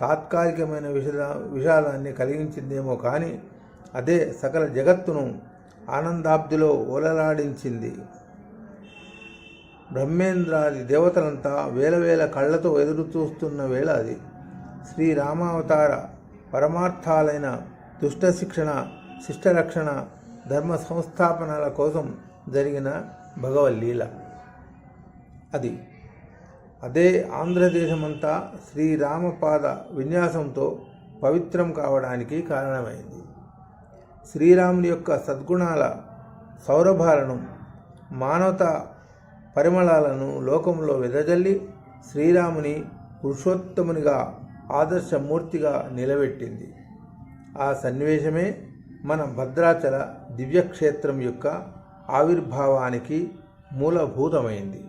తాత్కాలికమైన విషాదాన్ని కలిగించిందేమో కానీ అదే సకల జగత్తును ఆనందాబ్దిలో ఓలలాడించింది. బ్రహ్మేంద్రాది దేవతలంతా వేల కళ్ళతో ఎదురు చూస్తున్న వేళ అది. శ్రీరామావతార పరమార్థాలైన దుష్ట శిక్షణ, శిష్టరక్షణ, ధర్మ సంస్థాపనల కోసం జరిగిన భగవల్లీల అది. అదే ఆంధ్రదేశమంతా శ్రీరామపాద విన్యాసంతో పవిత్రం కావడానికి కారణమైంది. శ్రీరాముని యొక్క సద్గుణాల సౌరభాలను, మానవతా పరిమళాలను లోకంలో వెదజల్లి శ్రీరాముని పురుషోత్తమునిగా, ఆదర్శమూర్తిగా నిలబెట్టింది. ఆ సన్నివేశమే మన భద్రాచల దివ్యక్షేత్రం యొక్క ఆవిర్భావానికి మూలభూతమైంది.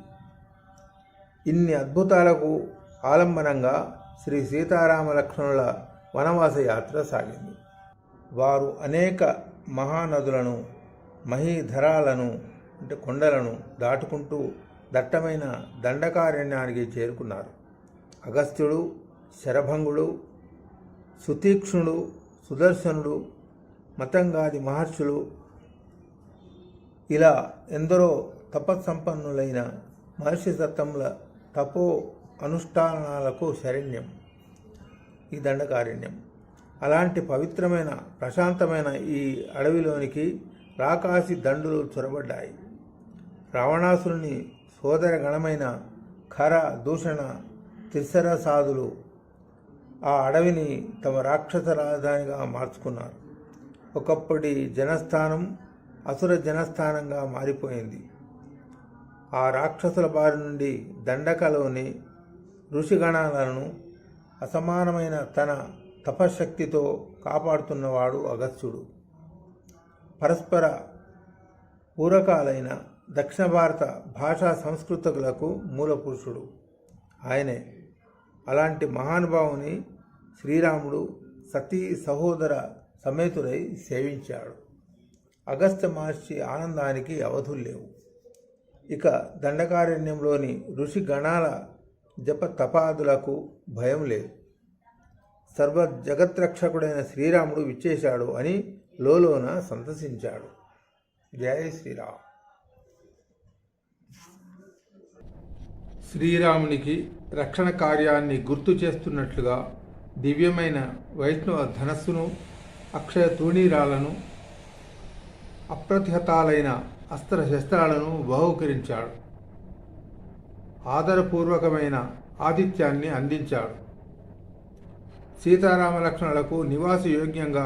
ఇన్ని అద్భుతాలకు ఆలంబనంగా శ్రీ సీతారామ లక్ష్మణుల వనవాస యాత్ర సాగింది. వారు అనేక మహానదులను, మహీధరాలను అంటే కొండలను దాటుకుంటూ దట్టమైన దండకారణ్యానికి చేరుకున్నారు. అగస్త్యుడు, శరభంగుడు, సుతీక్ష్ణుడు, సుదర్శనుడు, మతంగాది మహర్షులు ఇలా ఎందరో తపస్సంపన్నులైన మహర్షి తత్వముల తపో అనుష్ఠానాలకు శరణ్యం ఈ దండకారణ్యం. అలాంటి పవిత్రమైన ప్రశాంతమైన ఈ అడవిలోనికి రాకాసి దండులు చొరబడ్డాయి. రావణాసురుని సోదర గణమైన ఖర, దూషణ, త్రిశరసాదులు ఆ అడవిని తమ రాక్షస రాజధానిగా మార్చుకున్నారు. ఒకప్పటి జనస్థానం అసుర జనస్థానంగా మారిపోయింది. ఆ రాక్షసుల బారి నుండి దండకలోని ఋషిగణాలను అసమానమైన తన తపశక్తితో కాపాడుతున్నవాడు అగస్త్యుడు. పరస్పర పూరకాలైన దక్షిణ భారత భాషా సంస్కృతులకు మూలపురుషుడు ఆయనే. అలాంటి మహానుభావుని శ్రీరాముడు సతీ సహోదర సమేతుడై సేవించాడు. అగస్త్య మహర్షి ఆనందానికి అవధులు లేవు. ఇక దండకారణ్యంలోని ఋషి గణాల జప తపాదులకు భయం లేదు. సర్వ జగత్రక్షకుడైన శ్రీరాముడు విచ్చేశాడు అని లోలోన సంతసించాడు. జై శ్రీరామ్. శ్రీరామునికి రక్షణ కార్యాన్ని గుర్తు చేస్తున్నట్లుగా దివ్యమైన వైష్ణవ ధనస్సును, అక్షయ తూణీరాలను, అప్రతిహతాలైన అస్త్రశస్త్రాలను బహూకరించాడు. ఆదరపూర్వకమైన ఆతిథ్యాన్ని అందించాడు. సీతారామ లక్ష్మణులకు నివాసయోగ్యంగా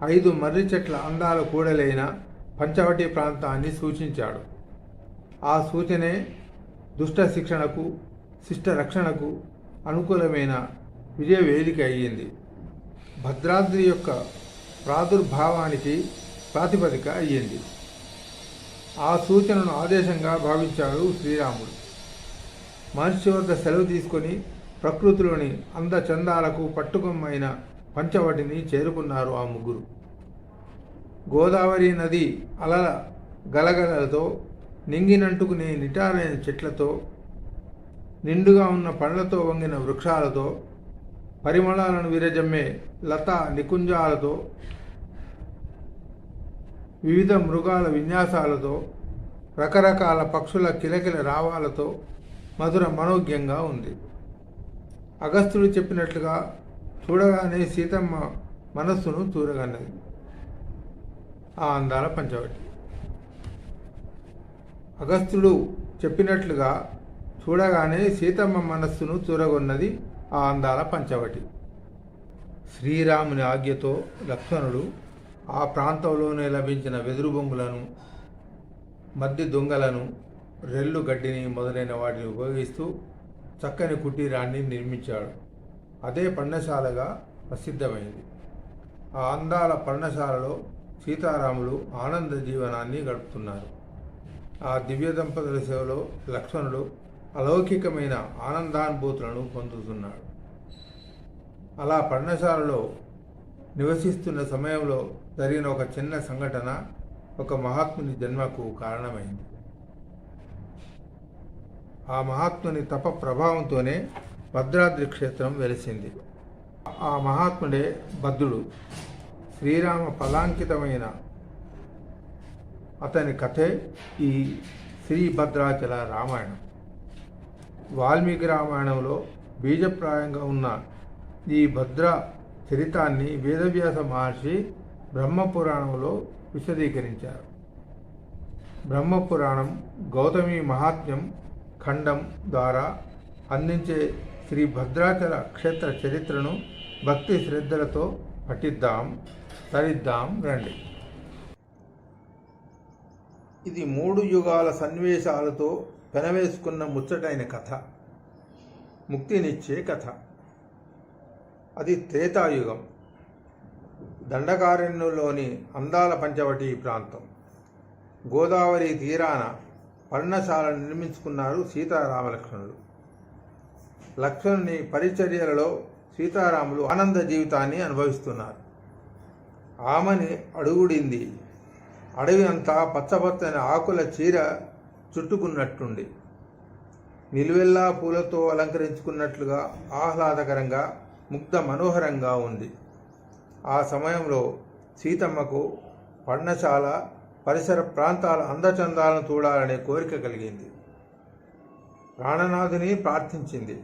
5 మర్రి చెట్ల అందాల కూడలైన పంచవటి ప్రాంతాన్ని సూచించాడు. ఆ సూచనే దుష్ట శిక్షణకు, శిష్ట రక్షణకు అనుకూలమైన విజయవేదిక అయ్యింది. భద్రాద్రి యొక్క ప్రాదుర్భావానికి ప్రాతిపదిక అయ్యింది. ఆ సూచనను ఆదేశంగా భావించాడు శ్రీరాముడు. మహర్షి వద్ద సెలవు తీసుకొని ప్రకృతిలోని అందచందాలకు పట్టుకొమ్మైన పంచవటిని చేరుకున్నారు ఆ ముగ్గురు. గోదావరి నది అలల గలగలతో, నింగినంటుకునే నిటారైన చెట్లతో, నిండుగా ఉన్న పండ్లతో వంగిన వృక్షాలతో, పరిమళాలను విరజమ్మే లతా నికుంజాలతో, వివిధ మృగాల విన్యాసాలతో, రకరకాల పక్షుల కిలకిల రావాలతో మధుర మనోజ్ఞంగా ఉంది. అగస్త్యుడు చెప్పినట్లుగా చూడగానే సీతమ్మ మనస్సును చూరగన్నది ఆ అందాల పంచవటి. అగస్త్యుడు చెప్పినట్లుగా చూడగానే సీతమ్మ మనస్సును చూరగొన్నది ఆ అందాల పంచవటి. శ్రీరాముని ఆజ్ఞతో లక్ష్మణుడు ఆ ప్రాంతంలోనే లభించిన వెదురు బొంగులను, మద్ది దొంగలను, రెల్లు గడ్డిని మొదలైన వాటిని ఉపయోగిస్తూ చక్కని కుటీరాన్ని నిర్మించాడు. అదే పర్ణశాలగా ప్రసిద్ధమైంది. ఆ అందాల పర్ణశాలలో సీతారాములు ఆనంద జీవనాన్ని గడుపుతున్నారు. ఆ దివ్య దంపతుల సేవలో లక్ష్మణుడు అలౌకికమైన ఆనందానుభూతులను పొందుతున్నాడు. అలా పర్ణశాలలో నివసిస్తున్న సమయంలో జరిగిన ఒక చిన్న సంఘటన ఒక మహాత్ముని జన్మకు కారణమైంది. ఆ మహాత్ముని తప ప్రభావంతోనే భద్రాద్రి క్షేత్రం వెలిసింది. ఆ మహాత్ముడే భద్రుడు. శ్రీరామ ఫలాంకితమైన అతని కథే ఈ శ్రీభద్రాచల రామాయణం. వాల్మీకి రామాయణంలో బీజప్రాయంగా ఉన్న ఈ భద్ర చరితాన్ని వేదవ్యాస మహర్షి బ్రహ్మపురాణంలో విశదీకరించారు. బ్రహ్మపురాణం గౌతమి మహాత్మ్యం ఖండం ద్వారా అందించే శ్రీ భద్రాచల క్షేత్ర చరిత్రను భక్తి శ్రద్ధలతో పఠిద్దాం, తరిద్దాం రండి. ఇది 3 యుగాల సన్నివేశాలతో పెనవేసుకున్న ముచ్చటైన కథ, ముక్తినిచ్చే కథ. అది త్రేతాయుగం. దండకారణ్యంలోని అందాల పంచవటి ప్రాంతం. గోదావరి తీరాన పర్ణశాలను నిర్మించుకున్నారు సీతారామలక్ష్మణులు. లక్ష్మణుని పరిచర్యలలో సీతారాములు ఆనంద జీవితాన్ని అనుభవిస్తున్నారు. ఆమెని అడుగుడింది. అడవి అంతా పచ్చపచ్చని ఆకుల చీర చుట్టుకున్నట్టుండి, నిలువెల్లా పూలతో అలంకరించుకున్నట్లుగా ఆహ్లాదకరంగా ముగ్ధ మనోహరంగా ఉంది. ఆ సమయంలో సీతమ్మకు పర్ణశాల పరిసర ప్రాంతాల అందచందాలను చూడాలనే కోరిక కలిగింది. ప్రాణనాథుని ప్రార్థించింది.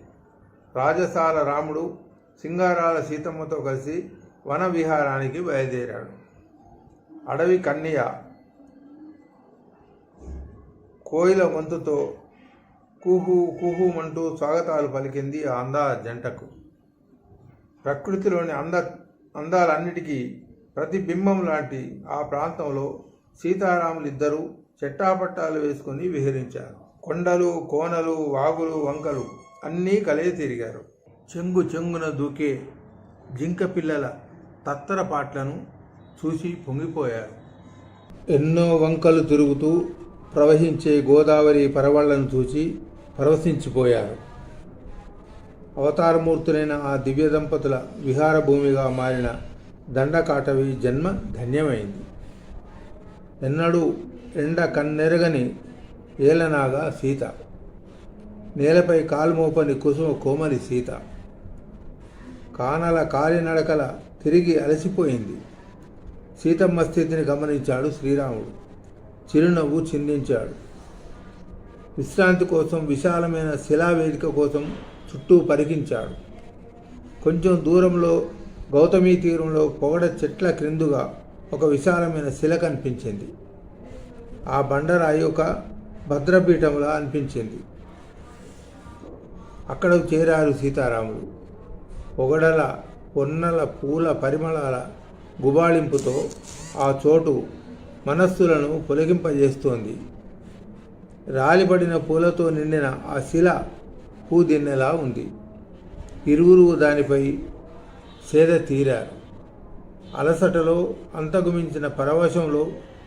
రాజసాల రాముడు సింగారాల సీతమ్మతో కలిసి వన విహారానికి బయలుదేరాడు. అడవి కన్య కోయిల గొంతుతో కుహు కుహుమంటూ స్వాగతాలు పలికింది ఆ అందాల జంటకు. ప్రకృతిలోని అందాలన్నిటికీ ప్రతిబింబం లాంటి ఆ ప్రాంతంలో సీతారాములిద్దరూ చెట్టాపట్టాలు వేసుకుని విహరించారు. కొండలు, కోనలు, వాగులు, వంకలు అన్నీ కలిసి తిరిగారు. చెంగు చెంగున దూకే జింక పిల్లల తత్తరపాట్లను చూసి పొంగిపోయారు. ఎన్నో వంకలు తిరుగుతూ ప్రవహించే గోదావరి పరవళ్లను చూసి పరవశించిపోయారు. అవతారమూర్తులైన ఆ దివ్య దంపతుల విహార భూమిగా మారిన దండకాటవి జన్మ ధన్యమైంది. ఎన్నడూ ఎండ కన్నెరగని ఏలనాగా సీత, నేలపై కాలుమోపని కుసుమ కోమలి సీత, కానల కాలినడకల తిరిగి అలసిపోయింది. సీతమ్మ స్థితిని గమనించాడు శ్రీరాముడు. చిరునవ్వు చిందించాడు. విశ్రాంతి కోసం విశాలమైన శిలావేదిక కోసం చుట్టూ పరికించాడు. కొంచెం దూరంలో గౌతమీ తీరంలో పొగడ చెట్ల క్రిందుగా ఒక విశాలమైన శిల కనిపించింది. ఆ బండరాయి ఒక భద్రపీఠంలా అనిపించింది. అక్కడకు చేరారు సీతారాములు. పొగడల పొన్నల పూల పరిమళాల గుబాళింపుతో ఆ చోటు మనస్సులను పొలగింపజేస్తోంది. రాలిపడిన పూలతో నిండిన ఆ శిల పూదిన్నెలా ఉంది. ఇరువురు దానిపై సేద తీరారు. అలసటలో అంతకుమించిన పరవశంలో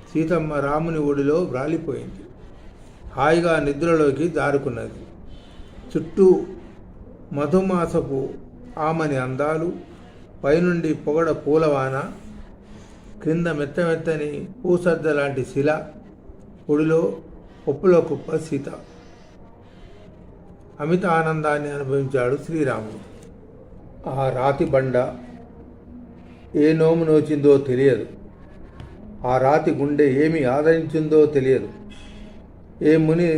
సీతమ్మ రాముని ఒడిలో వ్రాలిపోయింది. హాయిగా నిద్రలోకి జారుకున్నది. చుట్టూ మధుమాసపు ఆమని అందాలు, పైనుండి పొగడ పూలవాన, క్రింద మెత్తమెత్తని పూసద్ద లాంటి శిల, ఒడిలో ఒప్పులో కుప్ప సీత. అమిత ఆనందాన్ని అనుభవించాడు శ్రీరాముడు. ఆ రాతి బండ ఏ నోము నోచిందో తెలియదు. ఆ రాతి గుండె ఏమి ఆదరించిందో తెలియదు. ఏ ముని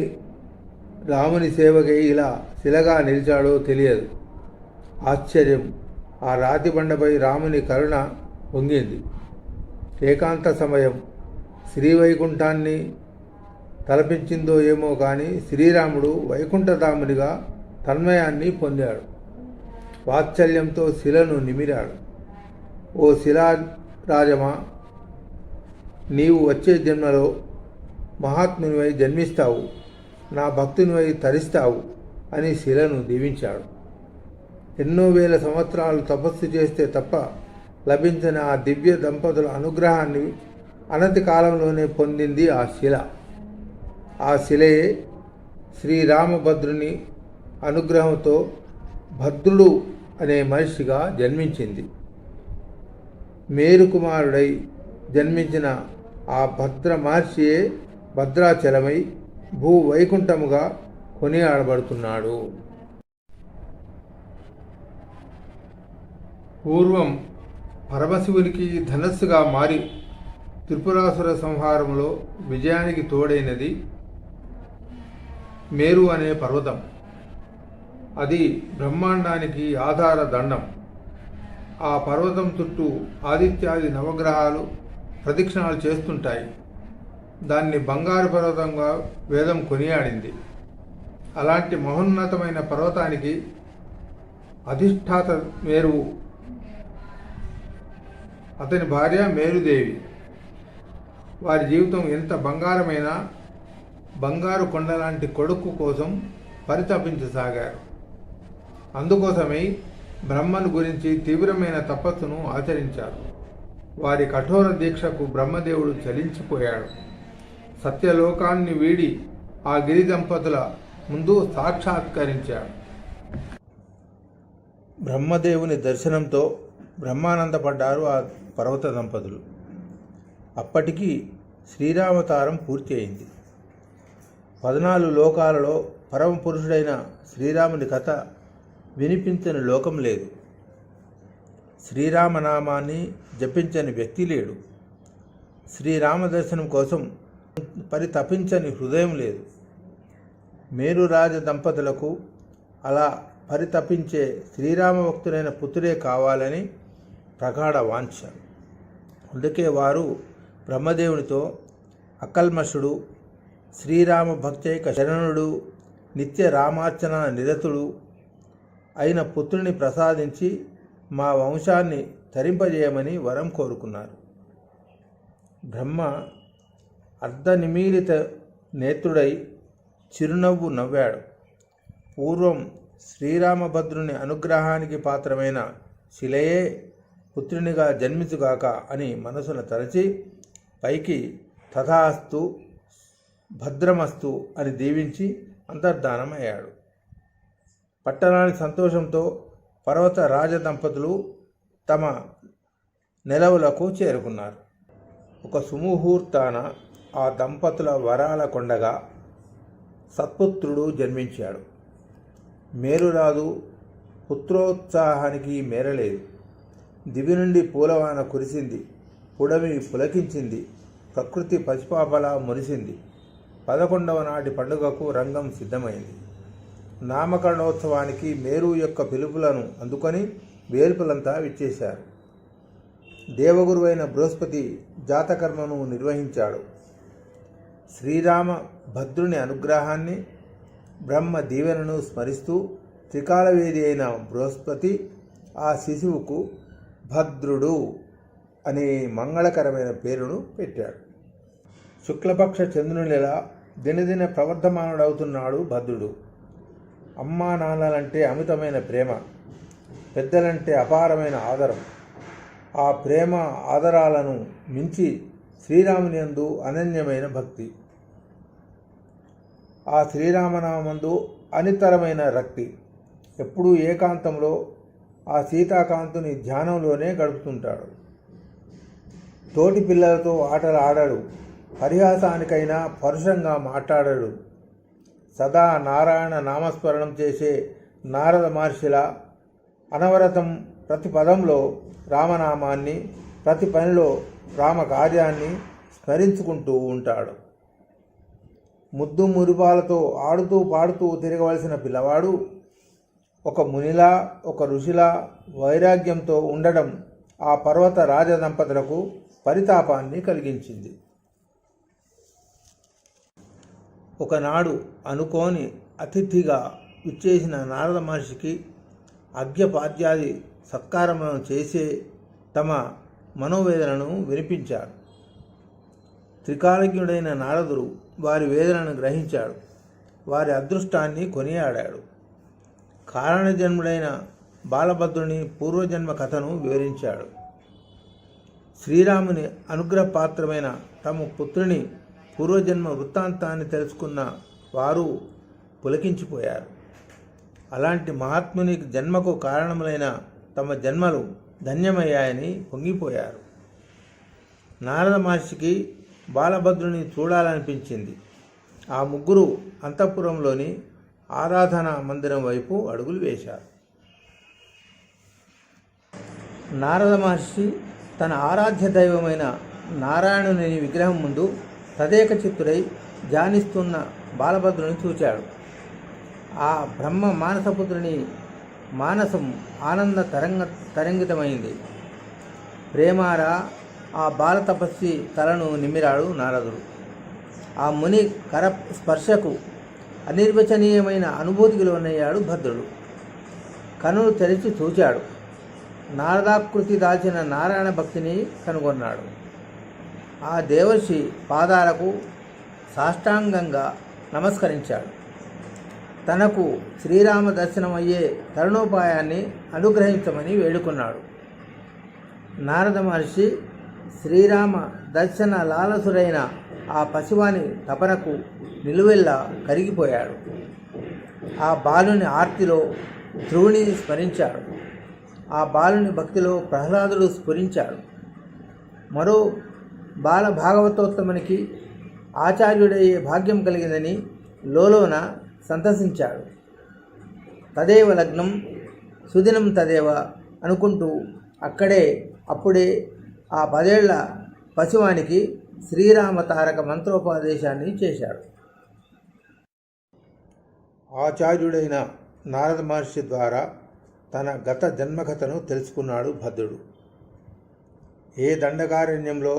రాముని సేవకై ఇలా శిలగా నిలిచాడో తెలియదు. ఆశ్చర్యం, ఆ రాతి బండపై రాముని కరుణ పొంగింది. ఏకాంత సమయం శ్రీవైకుంఠాన్ని తలపించిందో ఏమో కానీ శ్రీరాముడు వైకుంఠధామునిగా తన్మయాన్ని పొందాడు. వాత్సల్యంతో శిలను నిమిరాడు. ఓ శిలారాజమా, నీవు వచ్చే జన్మలో మహాత్మునివై జన్మిస్తావు, నా భక్తునివై తరిస్తావు అని శిలను దీవించాడు. ఎన్నో వేల సంవత్సరాలు తపస్సు చేస్తే తప్ప లభించిన ఆ దివ్య దంపతుల అనుగ్రహాన్ని అనతి కాలంలోనే పొందింది ఆ శిల. ఆ శిలయే శ్రీరామభద్రుని అనుగ్రహంతో భద్రుడు అనే మనిషిగా జన్మించింది. మేరుకుమారుడై జన్మించిన ఆ భద్ర మహర్షియే భద్రాచలమై భూవైకుంఠముగా కొనియాడబడుతున్నాడు. పూర్వం పరమశివునికి ధనస్సుగా మారి త్రిపురాసుర సంహారంలో విజయానికి తోడైనది మేరు అనే పర్వతం. అది బ్రహ్మాండానికి ఆధార దండం. ఆ పర్వతం చుట్టూ ఆదిత్యాది నవగ్రహాలు ప్రదక్షిణాలు చేస్తుంటాయి. దాన్ని బంగారు పర్వతంగా వేదం కొనియాడింది. అలాంటి మహోన్నతమైన పర్వతానికి అధిష్టాత మేరువు, అతని భార్య మేరుదేవి. వారి జీవితం ఎంత బంగారమైనా బంగారు కొండ లాంటి కొడుకు కోసం పరితపించసాగారు. అందుకోసమై బ్రహ్మను గురించి తీవ్రమైన తపస్సును ఆచరించారు. వారి కఠోర దీక్షకు బ్రహ్మదేవుడు చలించిపోయాడు. సత్యలోకాన్ని వీడి ఆ గిరి దంపతుల ముందు సాక్షాత్కరించాడు. బ్రహ్మదేవుని దర్శనంతో బ్రహ్మానందపడ్డారు ఆ పర్వత దంపతులు. అప్పటికి శ్రీరామతారం పూర్తి అయింది. 14 లోకాలలో పరమ పురుషుడైన శ్రీరాముని కథ వినిపించని లోకం లేదు. శ్రీరామనామాన్ని జపించని వ్యక్తి లేడు. శ్రీరామ దర్శనం కోసం పరితపించని హృదయం లేదు. మేరురాజ దంపతులకు అలా పరితపించే శ్రీరామ భక్తులైన పుత్రుడే కావాలని ప్రగాఢ వాంఛ. అందుకే వారు బ్రహ్మదేవునితో అకల్మషుడు, శ్రీరామ భక్తైక శరణుడు, నిత్య రామార్చన నిరతుడు అయిన పుత్రుని ప్రసాదించి మా వంశాన్ని తరింపజేయమని వరం కోరుకున్నారు. బ్రహ్మ అర్ధనిమీలిత నేత్రుడై చిరునవ్వు నవ్వాడు. పూర్వం శ్రీరామభద్రుని అనుగ్రహానికి పాత్రమైన శిలయే పుత్రునిగా జన్మించుగాక అని మనసున తలచి పైకి తథాస్తు భద్రమస్తు అని దీవించి అంతర్ధానమయ్యాడు. పట్టణానికి సంతోషంతో పర్వత రాజదంపతులు తమ నెలవులకు చేరుకున్నారు. ఒక సుముహూర్తాన ఆ దంపతుల వరాల కొండగా సత్పుత్రుడు జన్మించాడు. మేరురాజు పుత్రోత్సాహానికి మేరలేదు. దివి నుండి పూలవాన కురిసింది. పుడమి పులకించింది. ప్రకృతి పసిపాపలా మురిసింది. 11వ నాటి పండుగకు రంగం సిద్ధమైంది. నామకరణోత్సవానికి మేరు యొక్క పిలుపులను అందుకొని వేల్పులంతా విచ్చేశారు. దేవగురువైన బృహస్పతి జాతకర్మను నిర్వహించాడు. శ్రీరామ భద్రుని అనుగ్రహాన్ని, బ్రహ్మ దీవెనను స్మరిస్తూ త్రికాలవేది అయిన బృహస్పతి ఆ శిశువుకు భద్రుడు అనే మంగళకరమైన పేరును పెట్టాడు. శుక్లపక్ష చంద్రునిలా దినదిన ప్రవర్ధమానుడవుతున్నాడు భద్రుడు. అమ్మా నాన్నలంటే అమితమైన ప్రేమ, పెద్దలంటే అపారమైన ఆదరం. ఆ ప్రేమ ఆదరాలను మించి శ్రీరాముని యందు అనన్యమైన భక్తి. ఆ శ్రీరామనామందు అనితరమైన రక్తి. ఎప్పుడూ ఏకాంతంలో ఆ సీతాకాంతుని ధ్యానంలోనే గడుపుతుంటాడు. తోటి పిల్లలతో ఆటలు ఆడాడు. పరిహాసానికైనా పరుషంగా మాట్లాడాడు. సదా నారాయణ నామస్మరణం చేసే నారద మహర్షిలా అనవరతం ప్రతి పదంలో రామనామాన్ని, ప్రతి పనిలో రామకార్యాన్ని స్మరించుకుంటూ ఉంటాడు. ముద్దు మురిపాలతో ఆడుతూ పాడుతూ తిరగవలసిన పిల్లవాడు ఒక మునిలా, ఒక ఋషిలా వైరాగ్యంతో ఉండడం ఆ పర్వత రాజదంపతులకు పరితాపాన్ని కలిగించింది. ఒకనాడు అనుకోని అతిథిగా విచ్చేసిన నారద మహర్షికి అర్ఘ్యపాద్యాది సత్కారములను చేసే తమ మనోవేదనను వినిపించారు. త్రికాలజ్ఞుడైన నారదుడు వారి వేదనను గ్రహించాడు. వారి అదృష్టాన్ని కొనియాడాడు. కారణజన్ముడైన బాలభద్రుని పూర్వజన్మ కథను వివరించాడు. శ్రీరాముని అనుగ్రహపాత్రమైన తమ పుత్రుని పూర్వజన్మ వృత్తాంతాన్ని తెలుసుకున్న వారు పులకించిపోయారు. అలాంటి మహాత్ముని జన్మకు కారణములైన తమ జన్మలు ధన్యమయ్యాయని పొంగిపోయారు. నారద మహర్షికి బాలభద్రుని చూడాలనిపించింది. ఆ ముగ్గురు అంతఃపురంలోని ఆరాధనా మందిరం వైపు అడుగులు వేశారు. నారద మహర్షి తన ఆరాధ్య దైవమైన నారాయణుని విగ్రహం ముందు తదేక చిత్తుడై ధ్యానిస్తున్న బాలభద్రుని చూచాడు. ఆ బ్రహ్మ మానసపుత్రుని మానసం ఆనంద తరంగితమైంది. ప్రేమారా ఆ బాల తపస్వి తలను నిమిరాడు నారదుడు. ఆ ముని కర స్పర్శకు అనిర్వచనీయమైన అనుభూతికి లోనయ్యాడు భద్రుడు. కనులు తెరిచి చూచాడు. నారదాకృతి దాల్చిన నారాయణ భక్తిని కనుగొన్నాడు. ఆ దేవర్షి పాదాలకు సాష్టాంగంగా నమస్కరించాడు. తనకు శ్రీరామ దర్శనమయ్యే తరుణోపాయాన్ని అనుగ్రహించమని వేడుకున్నాడు. నారద మహర్షి శ్రీరామ దర్శన లాలసురైన ఆ పసివాని తపనకు నిలువెల్లా కరిగిపోయాడు. ఆ బాలుని ఆర్తిలో ధ్రువుని స్మరించాడు. ఆ బాలుని భక్తిలో ప్రహ్లాదుడు స్ఫురించాడు. మరో బాల భాగవతోత్తమునికి ఆచార్యుడయ్యే భాగ్యం కలిగిందని లోలోన సంతసించాడు. తదేవ లగ్నం సుదినం తదేవ అనుకుంటూ అప్పుడే ఆ 10 ఏళ్ల పసివానికి శ్రీరామ తారక మంత్రోపదేశాన్ని చేశాడు. ఆచార్యుడైన నారద మహర్షి ద్వారా తన గత జన్మకథను తెలుసుకున్నాడు భద్రుడు. ఏ దండకారణ్యంలో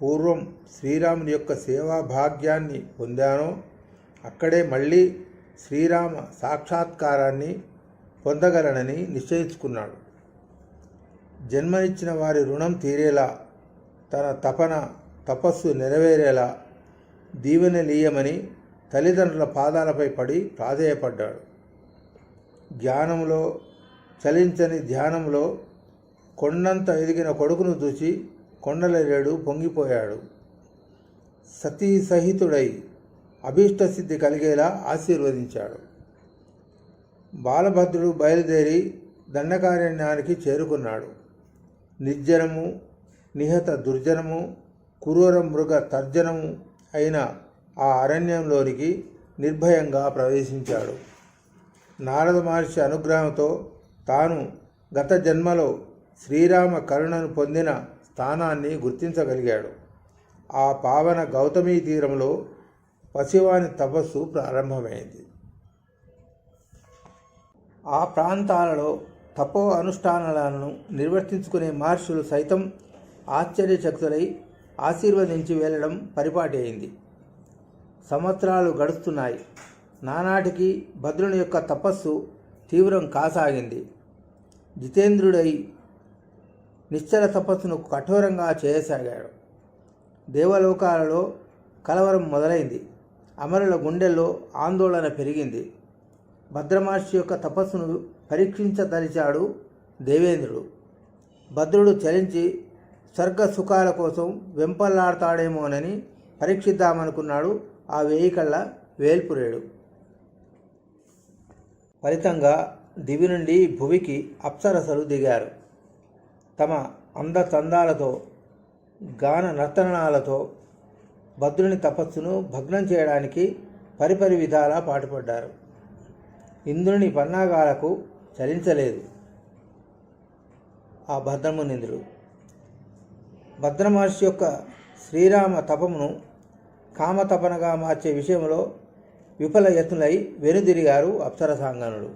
పూర్వం శ్రీరాముని యొక్క సేవా భాగ్యాన్ని పొందానో అక్కడే మళ్ళీ శ్రీరామ సాక్షాత్కారాన్ని పొందగలనని నిశ్చయించుకున్నాడు. జన్మనిచ్చిన వారి రుణం తీరేలా, తన తపస్సు నెరవేరేలా దీవెనలీయమని తల్లిదండ్రుల పాదాలపై పడి ప్రాధేయపడ్డాడు. జ్ఞానంలో చలించని ధ్యానంలో కొండంత ఎదిగిన కొడుకును చూసి కొండలరేడు పొంగిపోయాడు. సతీ సహితుడై అభీష్టసిద్ధి కలిగేలా ఆశీర్వదించాడు. బాలభద్రుడు బయలుదేరి దండకారణ్యానికి చేరుకున్నాడు. నిర్జనము, నిహత దుర్జనము, క్రూర మృగ తర్జనము అయిన ఆ అరణ్యంలోనికి నిర్భయంగా ప్రవేశించాడు. నారద మహర్షి అనుగ్రహంతో తాను గత జన్మలో శ్రీరామ కరుణను పొందిన స్థానాన్ని గుర్తించగలిగాడు. ఆ పావన గౌతమీ తీరంలో పసివాని తపస్సు ప్రారంభమైంది. ఆ ప్రాంతాలలో తపో అనుష్ఠానాలను నిర్వర్తించుకునే మహర్షులు సైతం ఆశ్చర్యచకితులై ఆశీర్వదించి వెళ్ళడం పరిపాటి అయింది. సంవత్సరాలు గడుస్తున్నాయి. నానాటికి భద్రుని యొక్క తపస్సు తీవ్రం కాసాగింది. జితేంద్రుడై నిశ్చల తపస్సును కఠోరంగా చేయసాగాడు. దేవలోకాలలో కలవరం మొదలైంది. అమరుల గుండెల్లో ఆందోళన పెరిగింది. భద్రమహర్షి యొక్క తపస్సును పరీక్షించదలిచాడు దేవేంద్రుడు. భద్రుడు చలించి స్వర్గ సుఖాల కోసం వెంపల్లాడతాడేమోనని పరీక్షిద్దామనుకున్నాడు ఆ 1000 కళ్ళ వేల్పురేడు. ఫలితంగా దివి నుండి భువికి అప్సరసలు దిగారు. తమ అందచందాలతో గాన నర్తనాలతో భద్రుని తపస్సును భగ్నం చేయడానికి పరిపరి విధాలా పాటుపడ్డారు. ఇంద్రుని పన్నాగాలకు చలించలేదు ఆ భద్రమునింద్రుడు. భద్రమహర్షి యొక్క శ్రీరామ తపమును కామతపనగా మార్చే విషయంలో విఫల యత్నులై వెనుదిరిగారు అప్సరసాంగనుడు.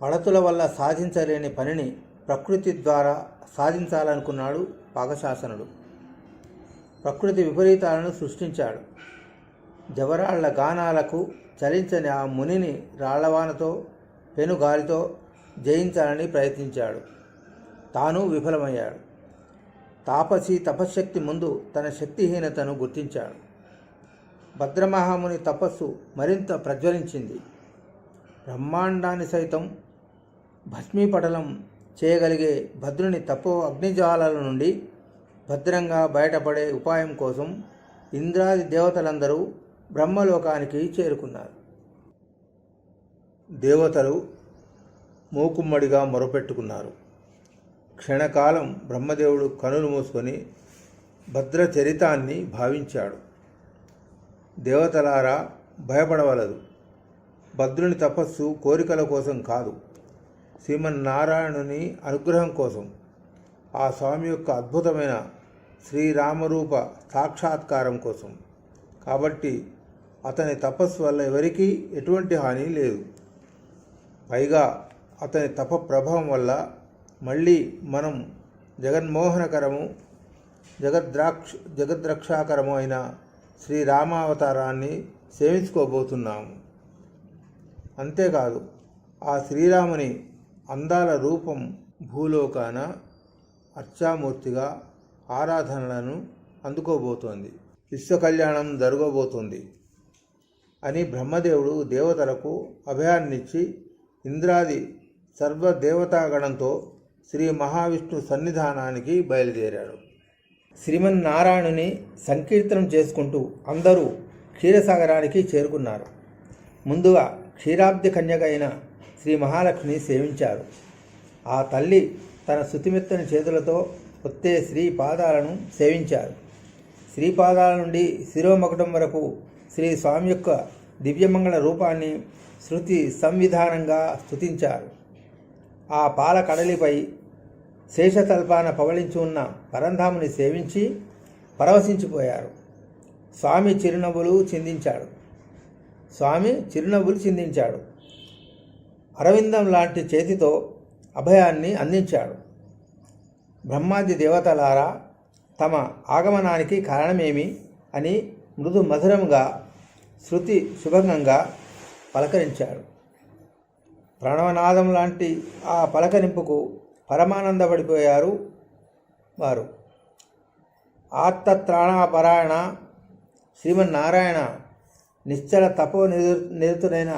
పడతుల వల్ల సాధించలేని పనిని ప్రకృతి ద్వారా సాధించాలనుకున్నాడు పాకశాసనుడు. ప్రకృతి విపరీతాలను సృష్టించాడు. జవరాళ్ల గానాలకు చలించని ఆ మునిని రాళ్లవానతో పెనుగాలితో జయించాలని ప్రయత్నించాడు. తాను విఫలమయ్యాడు. తాపసి తపశ్శక్తి ముందు తన శక్తిహీనతను గుర్తించాడు. భద్రమహాముని తపస్సు మరింత ప్రజ్వలించింది. బ్రహ్మాండాన్ని సైతం భస్మీపటలం చేయగలిగే భద్రుని తపో అగ్నిజ్వాలల నుండి భద్రంగా బయటపడే ఉపాయం కోసం ఇంద్రాది దేవతలందరూ బ్రహ్మలోకానికి చేరుకున్నారు. దేవతలు మూకుమ్మడిగా మొరపెట్టుకున్నారు. క్షణకాలం బ్రహ్మదేవుడు కనులు మూసుకొని భద్రచరితాన్ని భావించాడు. దేవతలారా, భయపడవలదు. భద్రుని తపస్సు కోరికల కోసం కాదు, శ్రీమన్నారాయణుని అనుగ్రహం కోసం, ఆ స్వామి యొక్క అద్భుతమైన శ్రీరామరూప సాక్షాత్కారం కోసం. కాబట్టి అతని తపస్సు వల్ల ఎవరికీ ఎటువంటి హాని లేదు. పైగా అతని తప ప్రభావం వల్ల మళ్ళీ మనం జగన్మోహనకరము జగద్రక్షాకరము అయిన శ్రీరామావతారాన్ని సేవించుకోబోతున్నాము. అంతేకాదు ఆ శ్రీరాముని అందాల రూపం భూలోకాన అర్చామూర్తిగా ఆరాధనలను అందుకోబోతోంది. విశ్వకళ్యాణం జరగబోతుంది అని బ్రహ్మదేవుడు దేవతలకు అభయాన్నిచ్చి ఇంద్రాది సర్వదేవతాగణంతో శ్రీ మహావిష్ణు సన్నిధానానికి బయలుదేరాడు. శ్రీమన్నారాయణుని సంకీర్తనం చేసుకుంటూ అందరూ క్షీరసాగరానికి చేరుకున్నారు. ముందుగా క్షీరాబ్ది కన్యక అయిన శ్రీ మహాలక్ష్మిని సేవించారు. ఆ తల్లి తన శుతిమెత్తని చేతులతో ఒత్తే శ్రీపాదాలను సేవించారు. శ్రీపాదాల నుండి శిరోమకుటం వరకు శ్రీ స్వామి యొక్క దివ్యమంగళ రూపాన్ని శృతి సంవిధానంగా స్తుతించారు. ఆ పాల కడలిపై శేషతల్పాన పవళించి ఉన్న పరంధాముని సేవించి పరవశించిపోయారు. స్వామి చిరునవ్వులు చిందించాడు. అరవిందం లాంటి చేతితో అభయాన్ని అందించాడు. బ్రహ్మాది దేవతలారా, తమ ఆగమనానికి కారణమేమి అని మృదు మధురంగా శృతి శుభంగా పలకరించాడు. ప్రణవనాదం లాంటి ఆ పలకరింపుకు పరమానందపడిపోయారు వారు. ఆర్తత్రాణపరాయణ శ్రీమన్నారాయణ నిశ్చల తపో నిరతుడైన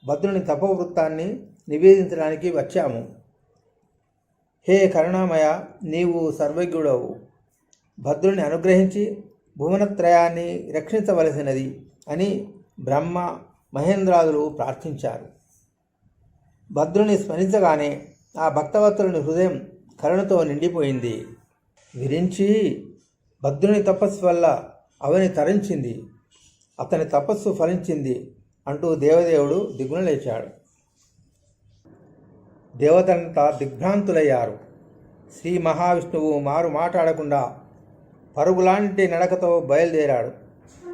భద్రుని తపోవృత్తాన్ని నివేదించడానికి వచ్చాము. హే కరుణామయ, నీవు సర్వజ్ఞుడవు. భద్రుని అనుగ్రహించి భువనత్రయాన్ని రక్షించవలసినది అని బ్రహ్మ మహేంద్రాదులు ప్రార్థించారు. భద్రుని స్మరించగానే ఆ భక్తవత్సలుని హృదయం కరుణతో నిండిపోయింది. విరించి భద్రుని తపస్సు వల్ల అవని తరించింది, అతని తపస్సు ఫలించింది అంటూ దేవదేవుడు దిగున లేచాడు. దేవతలంతా దిగ్భ్రాంతులయ్యారు. శ్రీ మహావిష్ణువు మారు మాట్లాడకుండా పరుగులాంటి నడకతో బయలుదేరాడు.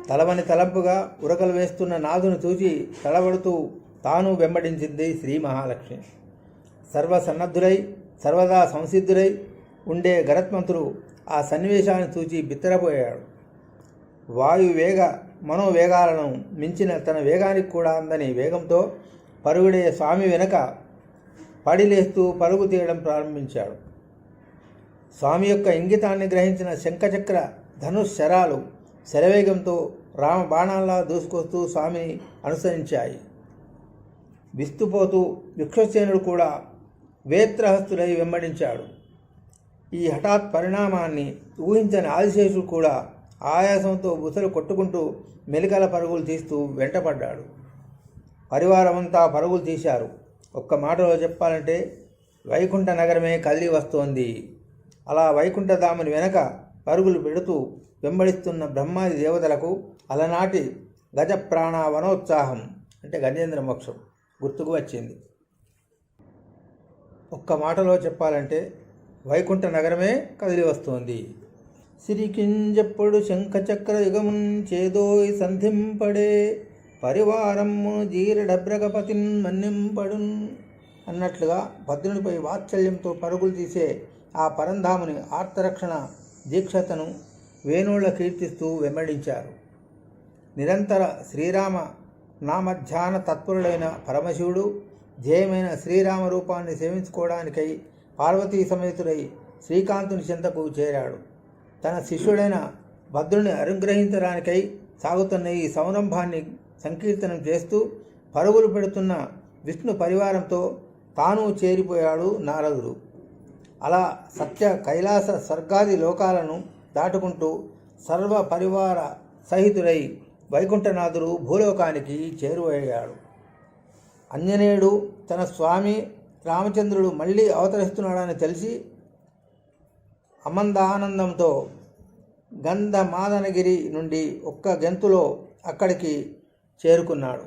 తలవని తలంపుగా ఉరకలు వేస్తున్న నాదును చూచి తడబడుతూ తాను వెంబడించింది శ్రీ మహాలక్ష్మి. సర్వసన్నద్ధులై సర్వదా సంసిద్ధులై ఉండే గరత్మంతుడు ఆ సన్నివేశాన్ని చూచి బిత్తరపోయాడు. వాయువేగ మనోవేగాలను మించిన తన వేగానికి కూడా అందని వేగంతో పరుగుడే స్వామి వెనుక పడిలేస్తూ పరుగు తీయడం ప్రారంభించాడు. స్వామి యొక్క ఇంగితాన్ని గ్రహించిన శంఖచక్ర ధనుశరాలు శరవేగంతో రామ బాణాల్లా దూసుకొస్తూ స్వామిని అనుసరించాయి. విస్తుపోతూ విక్షసేనుడు కూడా వేత్రహస్తుడై వెంబడించాడు. ఈ హఠాత్ పరిణామాన్ని ఊహించని ఆదిశేషుడు కూడా ఆయాసంతో బుసలు కొట్టుకుంటూ మెలికల పరుగులు తీస్తూ వెంటపడ్డాడు. పరివారమంతా పరుగులు తీశారు. ఒక్క మాటలో చెప్పాలంటే వైకుంఠ నగరమే కదిలి వస్తోంది. అలా వైకుంఠధాముని వెనక పరుగులు పెడుతూ వెంబడిస్తున్న బ్రహ్మాది దేవతలకు అలనాటి గజప్రాణ వనోత్సాహం అంటే గజేంద్ర మోక్షం గుర్తుకు వచ్చింది. ఒక్క మాటలో చెప్పాలంటే వైకుంఠ నగరమే కదిలి వస్తోంది. సిరికింజప్పుడు శంఖచక్ర యుగమున్ చేదోయ్ సంధింపడే పరివారము జీరడభ్రగపతిన్ మన్నింపడున్ అన్నట్లుగా భద్రునిపై వాత్సల్యంతో పరుగులు తీసే ఆ పరంధాముని ఆర్తరక్షణ దీక్షతను వేణువుల కీర్తిస్తూ వెంబడించారు. నిరంతర శ్రీరామ నామధ్యాన తత్పరుడైన పరమశివుడు ధ్యేయమైన శ్రీరామ రూపాన్ని సేవించుకోవడానికై పార్వతీ సమేతుడై శ్రీకాంతుని చెంతకు చేరాడు. తన శిష్యుడైన భద్రుని అనుగ్రహించడానికై సాగుతున్న ఈ సంరంభాన్ని సంకీర్తనం చేస్తూ పరుగులు పెడుతున్న విష్ణు పరివారంతో తాను చేరిపోయాడు నారదుడు. అలా సత్య కైలాస స్వర్గాది లోకాలను దాటుకుంటూ సర్వ పరివార సహితుడై వైకుంఠనాథుడు భూలోకానికి చేరువయ్యాడు. ఆంజనేయుడు తన స్వామి రామచంద్రుడు మళ్ళీ అవతరిస్తున్నాడని తెలిసి అమందానందంతో గంధమాదనగిరి నుండి ఒక్క గెంతులో అక్కడికి చేరుకున్నాడు.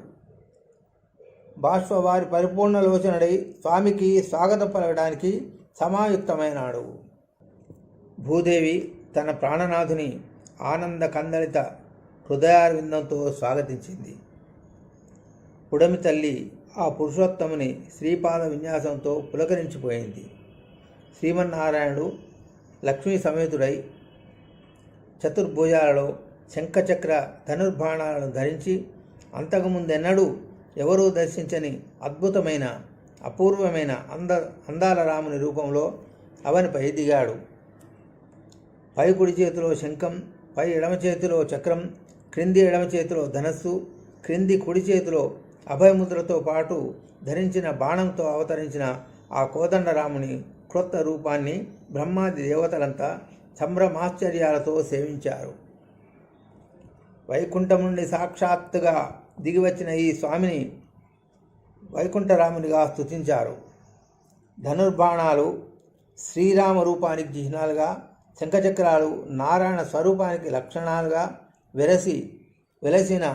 బాష్పవారి పరిపూర్ణలోచనుడై స్వామికి స్వాగతం పలకడానికి సమాయుక్తమైనాడు. భూదేవి తన ప్రాణనాథుని ఆనంద కందళిత హృదయారవిందంతో స్వాగతించింది. పుడమి తల్లి ఆ పురుషోత్తముని శ్రీపాద విన్యాసంతో పులకరించిపోయింది. శ్రీమన్నారాయణుడు లక్ష్మీ సమేతుడై చతుర్భుజాలలో శంఖచక్ర ధనుర్బాణాలను ధరించి అంతకుముందెన్నడూ ఎవరూ దర్శించని అద్భుతమైన అపూర్వమైన అందాల రాముని రూపంలో అవనిపై దిగాడు. పై కుడి చేతిలో శంఖం, పై ఎడమ చేతిలో చక్రం, క్రింది ఎడమ చేతిలో ధనస్సు, క్రింది కుడి చేతిలో అభయముద్రతో పాటు ధరించిన బాణంతో అవతరించిన ఆ కోదండరాముని క్రొత్త రూపాన్ని బ్రహ్మాది దేవతలంతా సంభ్రమాశ్చర్యాలతో సేవించారు. వైకుంఠం నుండి సాక్షాత్తుగా దిగివచ్చిన ఈ స్వామిని వైకుంఠరామునిగా స్తుతించారు. ధనుర్బాణాలు శ్రీరామ రూపానికి చిహ్నాలుగా, శంఖచక్రాలు నారాయణ స్వరూపానికి లక్షణాలుగా వెలసిన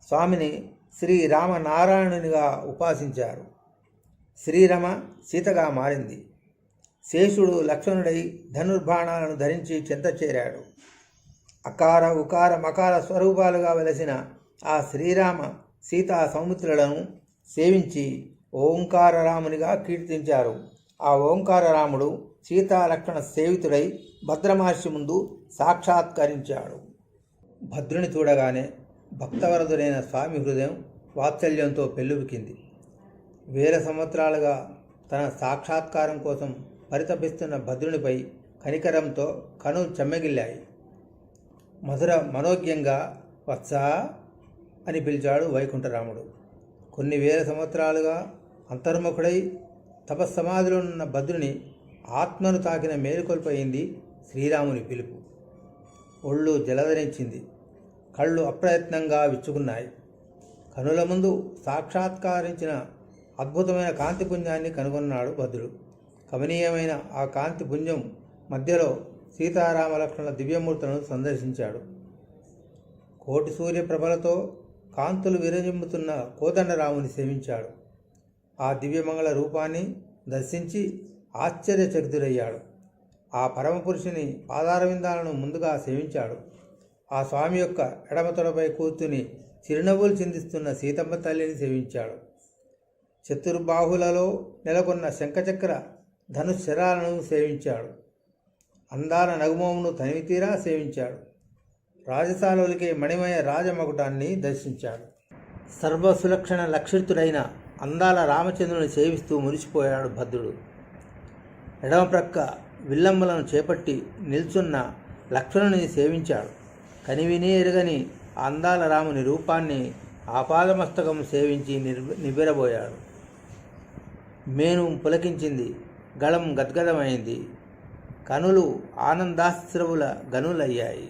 స్వామిని శ్రీరామనారాయణునిగా ఉపాసించారు. శ్రీరమ సీతగా మారింది. శేషుడు లక్ష్మణుడై ధనుర్బాణాలను ధరించి చెంత చేరాడు. అకార ఉకార మకార స్వరూపాలుగా వెలసిన ఆ శ్రీరామ సీతా సౌమిత్రులను సేవించి ఓంకారరామునిగా కీర్తించారు. ఆ ఓంకారరాముడు సీతాలక్షణ సేవితుడై భద్రమహర్షి ముందు సాక్షాత్కరించాడు. భద్రుని చూడగానే భక్తవరదుడైన స్వామి హృదయం వాత్సల్యంతో పెల్లుబికింది. వేల సంవత్సరాలుగా తన సాక్షాత్కారం కోసం పరితపిస్తున్న భద్రునిపై కనికరంతో కనులు చెమ్మగిల్లాయి. మధుర మనోజ్ఞంగా వత్సా అని పిలిచాడు వైకుంఠరాముడు. కొన్ని వేల సంవత్సరాలుగా అంతర్ముఖుడై తపస్సమాధిలో ఉన్న భద్రుని ఆత్మను తాకిన మేలుకొల్పయింది శ్రీరాముని పిలుపు. ఒళ్ళు జలధరించింది. కళ్ళు అప్రయత్నంగా విచ్చుకున్నాయి. కనుల ముందు సాక్షాత్కరించిన అద్భుతమైన కాంతిపుంజాన్ని కనుగొన్నాడు భద్రుడు. కమనీయమైన ఆ కాంతిపుంజం మధ్యలో సీతారామలక్ష్మణుల దివ్యమూర్తులను సందర్శించాడు. కోటి సూర్యప్రభలతో కాంతులు విరజిమ్ముతున్న కోదండరాముని సేవించాడు. ఆ దివ్యమంగళ రూపాన్ని దర్శించి ఆశ్చర్యచకితుడయ్యాడు. ఆ పరమపురుషుని పాదారవిందాలను ముందుగా సేవించాడు. ఆ స్వామి యొక్క ఎడమ తొడపై కూర్చుని చిరునవ్వులు చిందిస్తున్న సీతమ్మ తల్లిని సేవించాడు. చతుర్బాహులలో నెలకొన్న శంఖచక్ర ధనుశరాలను సేవించాడు. అందాల నగుమోమును తనివితీరా సేవించాడు. రాజసాలోలికే మణిమయ రాజమకుటాన్ని దర్శించాడు. సర్వసులక్షణ లక్షితుడైన అందాల రామచంద్రుని సేవిస్తూ మురిసిపోయాడు భద్రుడు. ఎడమ ప్రక్క విల్లంబులను చేపట్టి నిల్చున్న లక్ష్మణుని సేవించాడు. కనివిని ఎరగని అందాల రాముని రూపాన్ని ఆపాదమస్తకం సేవించి నివ్వెరబోయాడు. మేను పులకించింది. గళం గద్గదమైంది. కనులు ఆనందాశ్రవుల గనులయ్యాయి.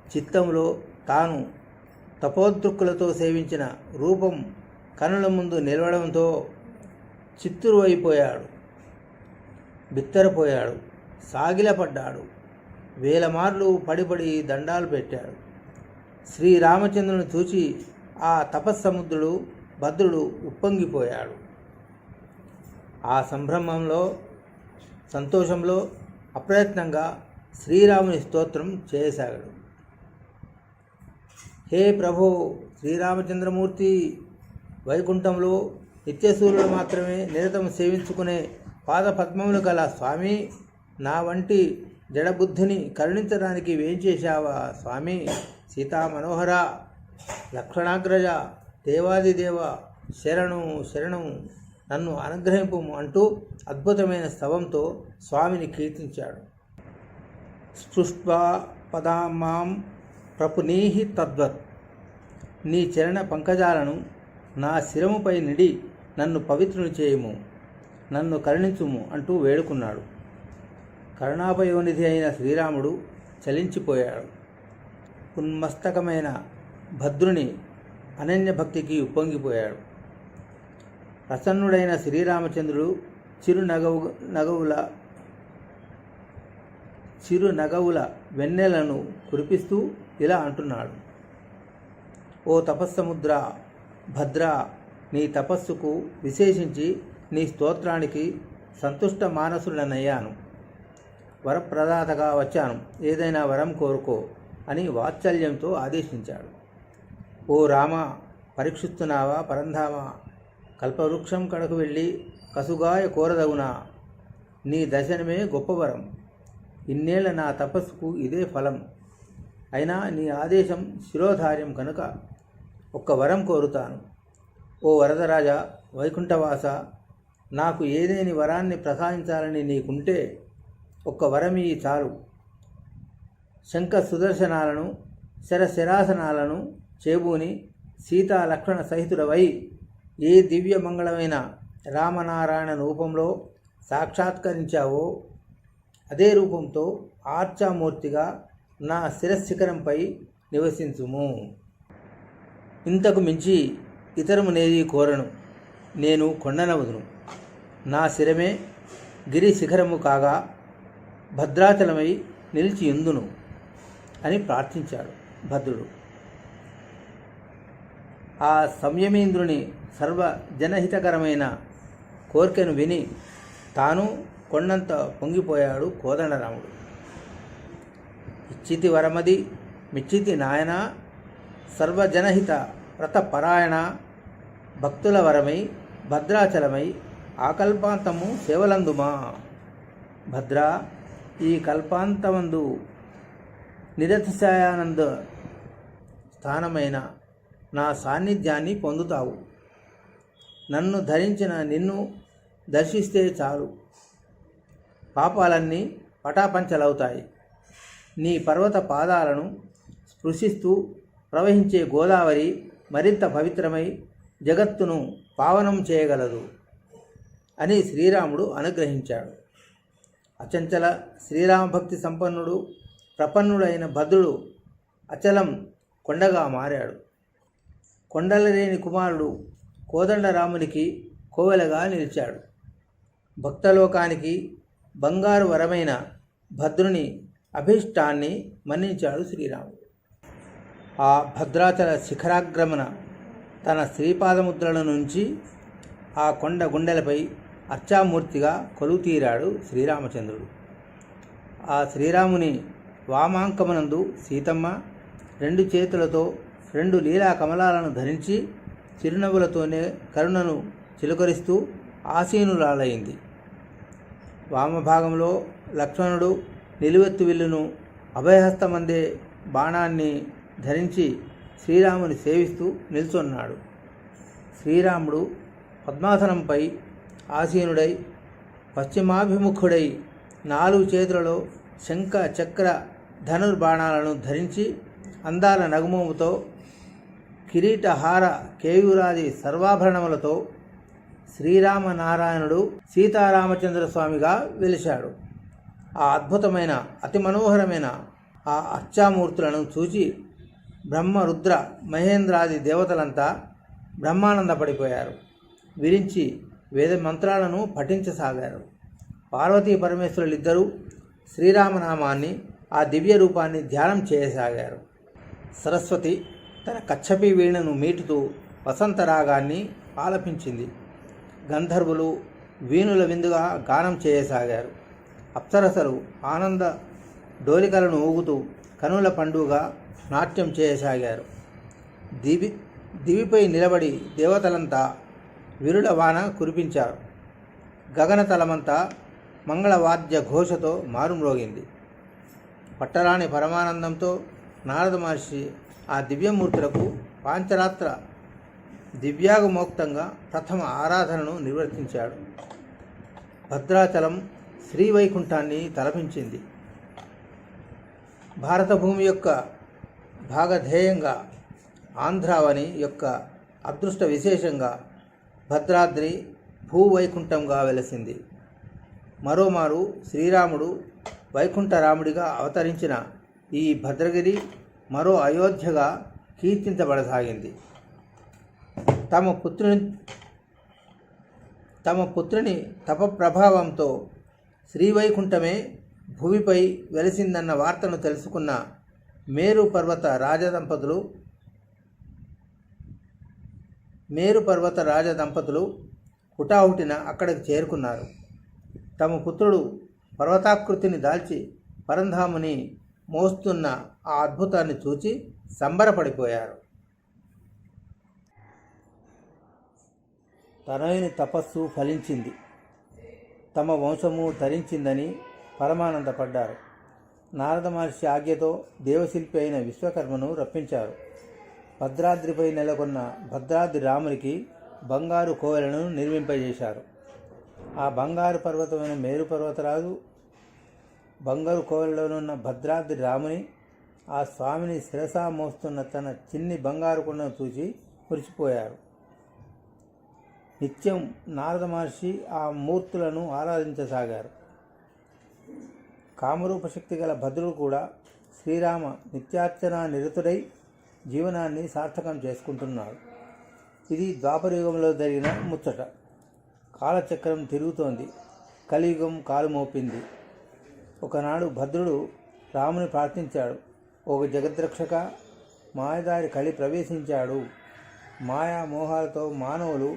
చిత్తంలో తాను తపోదృక్కులతో సేవించిన రూపం కనుల ముందు నిలవడంతో చిత్తురు అయిపోయాడు. బిత్తరపోయాడు. సాగిలపడ్డాడు. వేల మార్లు పడిపడి దండాలు పెట్టాడు. శ్రీరామచంద్రుని చూచి ఆ తపస్సముద్రుడు భద్రుడు ఉప్పొంగిపోయాడు. ఆ సంభ్రమంలో సంతోషంలో అప్రయత్నంగా శ్రీరాముని స్తోత్రం చేయసాగాడు. హే ప్రభో శ్రీరామచంద్రమూర్తి, వైకుంఠంలో నిత్యసూర్యుడు మాత్రమే నిరతం సేవించుకునే పాదపద్మములు గల స్వామి, నా వంటి జడబుద్ధిని కరుణించడానికి వేంచేశావా స్వామి. సీతా మనోహర, లక్ష్మణాగ్రజ, దేవాదిదేవ, శరణు శరణు, నన్ను అనుగ్రహింపు అంటూ అద్భుతమైన స్తవంతో స్వామిని కీర్తించాడు. స్పృష్ట్వా పదామాం ప్రపునీహి తద్వత్, నీ చరణ పంకజాలను నా శిరముపై నిడి నన్ను పవిత్రుని చేయుము, నన్ను కరుణించుము అంటూ వేడుకున్నాడు. కరుణాపయోనిధి అయిన శ్రీరాముడు చలించిపోయాడు. ఉన్మస్తకమైన భద్రుని అనన్య భక్తికి ఉప్పొంగిపోయాడు. ప్రసన్నుడైన శ్రీరామచంద్రుడు చిరు నగవుల వెన్నెలను కురిపిస్తూ ఇలా అంటున్నాడు. ఓ తపస్సముద్ర, భద్ర, నీ తపస్సుకు విశేషించి నీ స్తోత్రానికి సంతుష్ట మానసుడనయ్యాను. వరప్రదాతగా వచ్చాను, ఏదైనా వరం కోరుకో అని వాత్సల్యంతో ఆదేశించాడు. ఓ రామ, పరీక్షిస్తున్నావా పరంధామ, కల్పవృక్షం కడకు వెళ్ళి కసుగాయ కోరదగునా, నీ దర్శనమే గొప్ప వరం, ఇన్నేళ్ల నా తపస్సుకు ఇదే ఫలం. అయినా నీ ఆదేశం శిరోధార్యం కనుక ఒక్క వరం కోరుతాను. ఓ వరదరాజా, వైకుంఠవాస, నాకు ఏదేని వరాన్ని ప్రసాదించాలని నీకుంటే ఒక్క వరమీ చాలు. శంఖ సుదర్శనాలను శరశరాసనాలను చేబూని సీతా లక్ష్మణ సహితుడవై ఏ దివ్య మంగళమైన రామనారాయణ రూపంలో సాక్షాత్కరించావో అదే రూపంతో ఆర్చామూర్తిగా నా శిరశిఖరంపై నివసించుము. ఇంతకు మించి ఇతరమునేది కోరను. నేను కొండనవదును. నా శిరమే గిరి శిఖరము కాగా భద్రాచలమై నిలిచి ఉందును అని ప్రార్థించాడు భద్రుడు. ఆ సంయమేంద్రుని సర్వజనహితకరమైన కోరికను విని తాను కొండంత పొంగిపోయాడు కోదండరాముడు. ఇచ్చితి వరమది మిచ్చితి నాయన, సర్వజనహిత వ్రతపరాయణ, భక్తుల వరమై భద్రాచలమై ఆకల్పాంతము సేవలందుమా. భద్రా, ఈ కల్పాంతమందు నిరతిశయానంద స్థానమైన నా సాన్నిధ్యాన్ని పొందుతావు. నన్ను ధరించిన నిన్ను దర్శిస్తే చాలు, పాపాలన్నీ పటాపంచలవుతాయి. నీ పర్వత పాదాలను స్పృశిస్తూ ప్రవహించే గోదావరి మరింత పవిత్రమై జగత్తును పావనం చేయగలదు అని శ్రీరాముడు అనుగ్రహించాడు. అచంచల శ్రీరామభక్తి సంపన్నుడు ప్రపన్నుడైన భద్రుడు అచలం కొండగా మారాడు. కొండలరేని కుమారుడు కోదండరామునికి కోవెలగా నిలిచాడు. భక్తలోకానికి బంగారు వరమైన భద్రుని అభీష్టాన్ని మన్నించాడు శ్రీరాముడు. ఆ భద్రాచల శిఖరాగ్రమణ తన శ్రీపాదముద్రల నుంచి ఆ కొండ గుండెలపై అర్చామూర్తిగా కొలువుతీరాడు శ్రీరామచంద్రుడు. ఆ శ్రీరాముని వామాంకమునందు సీతమ్మ 2 చేతులతో 2 లీలా కమలాలను ధరించి చిరునవ్వులతోనే కరుణను చిలుకరిస్తూ ఆసీనురాలైంది. వామభాగంలో లక్ష్మణుడు నిలువెత్తు విల్లును అభయహస్తమందే బాణాన్ని ధరించి శ్రీరాముని సేవిస్తూ నిల్చున్నాడు. శ్రీరాముడు పద్మాసనంపై ఆసీనుడై పశ్చిమాభిముఖుడై 4 చేతులలో శంఖ చక్ర ధనుర్బాణాలను ధరించి అందాల నగుమోముతో కిరీటహార కేయూరాది సర్వాభరణములతో శ్రీరామనారాయణుడు సీతారామచంద్ర స్వామిగా వెలిశాడు. ఆ అద్భుతమైన అతి మనోహరమైన ఆ అర్చామూర్తులను చూచి బ్రహ్మ రుద్ర మహేంద్రాది దేవతలంతా బ్రహ్మానందపడిపోయారు. విరించి వేద మంత్రాలను పఠించసాగారు. పార్వతీ పరమేశ్వరులిద్దరూ శ్రీరామనామాన్ని ఆ దివ్య రూపాన్ని ధ్యానం చేయసాగారు. సరస్వతి తన కచ్చపి వీణను మీటుతూ వసంతరాగాన్ని ఆలపించింది. గంధర్వులు వీణుల విందుగా గానం చేయసాగారు. అప్సరసలు ఆనంద డోలికలను ఊగుతూ కనుల పండుగగా నాట్యం చేయసాగారు. దివిపై నిలబడి దేవతలంతా విరుల వాన కురిపించారు. గగనతలమంతా మంగళవాద్య ఘోషతో మారుమ్రోగింది. పట్టరాని పరమానందంతో నారద మహర్షి ఆ దివ్యమూర్తులకు పాంచరాత్ర దివ్యాగమోక్తంగా ప్రథమ ఆరాధనను నిర్వర్తించాడు. భద్రాచలం శ్రీవైకుంఠాన్ని తలపించింది. భారత భూమి యొక్క భాగధేయంగా ఆంధ్రావని యొక్క అదృష్ట విశేషంగా భద్రాద్రి భూవైకుంఠంగా వెలసింది. మరోమారు శ్రీరాముడు వైకుంఠరాముడిగా అవతరించిన ఈ భద్రగిరి మరో అయోధ్యగా కీర్తించబడసాగింది. తమ పుత్రుని తపప్రభావంతో శ్రీవైకుంఠమే భూమిపై వెలిసిందన్న వార్తను తెలుసుకున్న మేరు పర్వత రాజదంపతులు మేరు పర్వత రాజ దంపతులు హుటాహుటిన అక్కడికి చేరుకున్నారు. తమ పుత్రుడు పర్వతాకృతిని దాల్చి పరంధాముని మోస్తున్న ఆ అద్భుతాన్ని చూచి సంబరపడిపోయారు. తనయుని తపస్సు ఫలించింది, తమ వంశము తరించిందని పరమానందపడ్డారు. నారద మహర్షి ఆజ్ఞతో దేవశిల్పి అయిన విశ్వకర్మను రప్పించారు. భద్రాద్రిపై నెలకొన్న భద్రాద్రి రామునికి బంగారు కోవెలను నిర్మింపజేశారు. ఆ బంగారు పర్వతమైన మేరు పర్వతరాజు బంగారు కోవెలలోనున్న భద్రాద్రి రాముని, ఆ స్వామిని శిరసా మోస్తున్న తన చిన్ని బంగారు కొండను చూసి మురిసిపోయారు. నిత్యం నారద మహర్షి ఆ మూర్తులను ఆరాధించసాగారు. కామరూప శక్తి గల భద్రుడు కూడా శ్రీరామ నిత్యార్చన నిరతుడై జీవనాన్ని సార్థకం చేసుకుంటున్నాడు. ఇది ద్వాపరయుగంలో జరిగిన ముచ్చట. కాలచక్రం తిరుగుతోంది, కలియుగం కాలు మోపింది. ఒకనాడు భద్రుడు రాముని ప్రార్థించాడు. ఒక జగద్రక్షక, మాయదారి కలి ప్రవేశించాడు. మాయా మోహాలతో మానవులు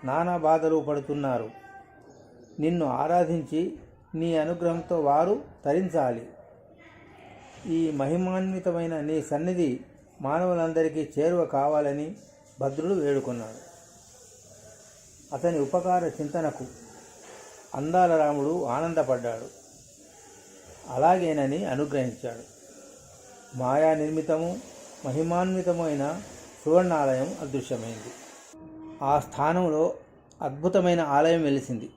నానా బాధలు పడుతున్నారు. నిన్ను ఆరాధించి నీ అనుగ్రహంతో వారు తరించాలి. ఈ మహిమాన్వితమైన నీ సన్నిధి మానవులందరికీ చేరువ కావాలని భద్రుడు వేడుకున్నాడు. అతని ఉపకార చింతనకు అందాల రాముడు ఆనందపడ్డాడు. అలాగేనని అనుగ్రహించాడు. మాయా నిర్మితము మహిమాన్వితమైన సువర్ణాలయం అదృశ్యమైంది. ఆ స్థానంలో అద్భుతమైన ఆలయం వెలిసింది.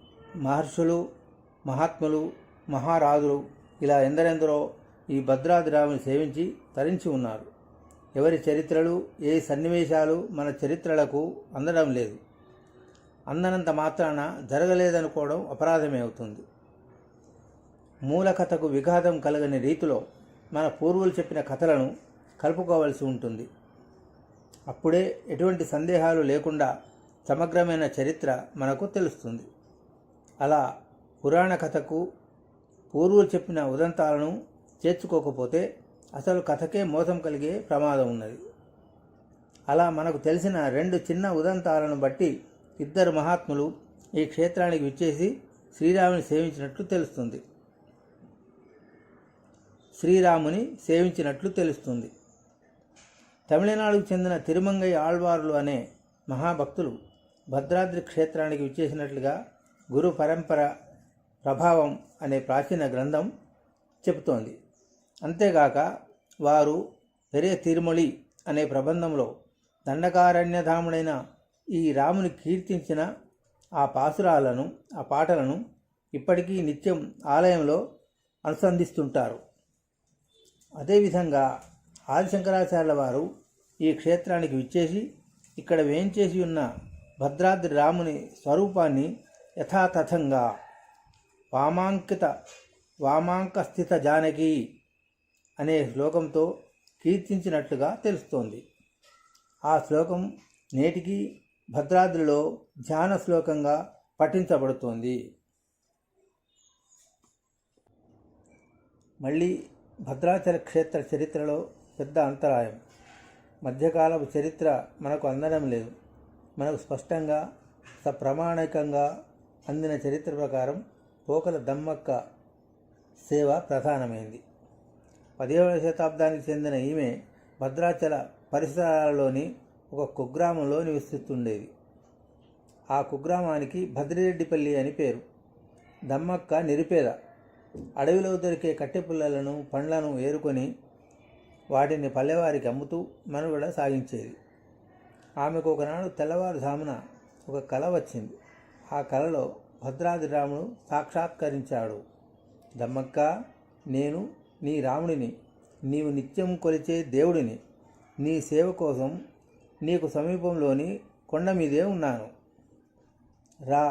మహర్షులు, మహాత్ములు, మహారాజులు ఇలా ఎందరెందరో ఈ భద్రాద్రి రాముని సేవించి తరించి ఉన్నారు. ఎవరి చరిత్రలు, ఏ సన్నివేశాలు మన చరిత్రలకు అందడం లేదు. అందనంత మాత్రాన జరగలేదనుకోవడం అపరాధమే అవుతుంది. మూల కథకు విఘాతం కలగని రీతిలో మన పూర్వులు చెప్పిన కథలను కలుపుకోవలసి ఉంటుంది. అప్పుడే ఎటువంటి సందేహాలు లేకుండా సమగ్రమైన చరిత్ర మనకు తెలుస్తుంది. అలా పురాణ కథకు పూర్వులు చెప్పిన ఉదంతాలను చేర్చుకోకపోతే అసలు కథకే మోసం కలిగే ప్రమాదం ఉన్నది. అలా మనకు తెలిసిన 2 చిన్న ఉదంతాలను బట్టి 2 మహాత్ములు ఈ క్షేత్రానికి విచ్చేసి శ్రీరాముని సేవించినట్లు తెలుస్తుంది. తమిళనాడుకు చెందిన తిరుమంగై ఆళ్వార్లు అనే మహాభక్తులు భద్రాద్రి క్షేత్రానికి విచ్చేసినట్లుగా గురు పరంపర ప్రభావం అనే ప్రాచీన గ్రంథం చెబుతోంది. అంతేగాక వారు పెరే తిరుమొళి అనే ప్రబంధంలో దండకారణ్యధాముడైన ఈ రాముని కీర్తించిన ఆ పాటలను ఇప్పటికీ నిత్యం ఆలయంలో అనుసంధిస్తుంటారు. అదేవిధంగా ఆదిశంకరాచార్యుల వారు ఈ క్షేత్రానికి విచ్చేసి ఇక్కడ వేంచేసి ఉన్న భద్రాద్రి రాముని స్వరూపాన్ని యథాతథంగా వామాంకస్థిత జానకి అనే శ్లోకంతో కీర్తించినట్లుగా తెలుస్తోంది. ఆ శ్లోకం నేటికి భద్రాద్రిలో ధ్యాన శ్లోకంగా పఠించబడుతోంది. మళ్ళీ భద్రాచల క్షేత్ర చరిత్రలో పెద్ద అంతరాయం. మధ్యకాలపు చరిత్ర మనకు అందడం లేదు. మనకు స్పష్టంగా సప్రమాణికంగా అందిన చరిత్ర ప్రకారం పోకల దమ్మక్క సేవ ప్రధానమైంది. 10వ శతాబ్దానికి చెందిన ఈమె భద్రాచల పరిసరాలలోని ఒక కుగ్రామంలో నివసిస్తుండేది. ఆ కుగ్రామానికి భద్రిరెడ్డిపల్లి అని పేరు. దమ్మక్క నిరుపేద. అడవిలో దొరికే కట్టెపుల్లలను, పండ్లను ఏరుకొని వాటిని పల్లెవారికి అమ్ముతూ మనుగడ సాగించేది. ఆమెకు ఒకనాడు తెల్లవారుజామున ఒక కల వచ్చింది. ఆ కలలో భద్రాద్రి రాముడు సాక్షాత్కరించాడు. దమ్మక్క, నేను నీ రాముడిని, నీవు నిత్యం కొలిచే దేవుడిని. నీ సేవ కోసం నీకు సమీపంలోని కొండ మీదే ఉన్నాను. రా,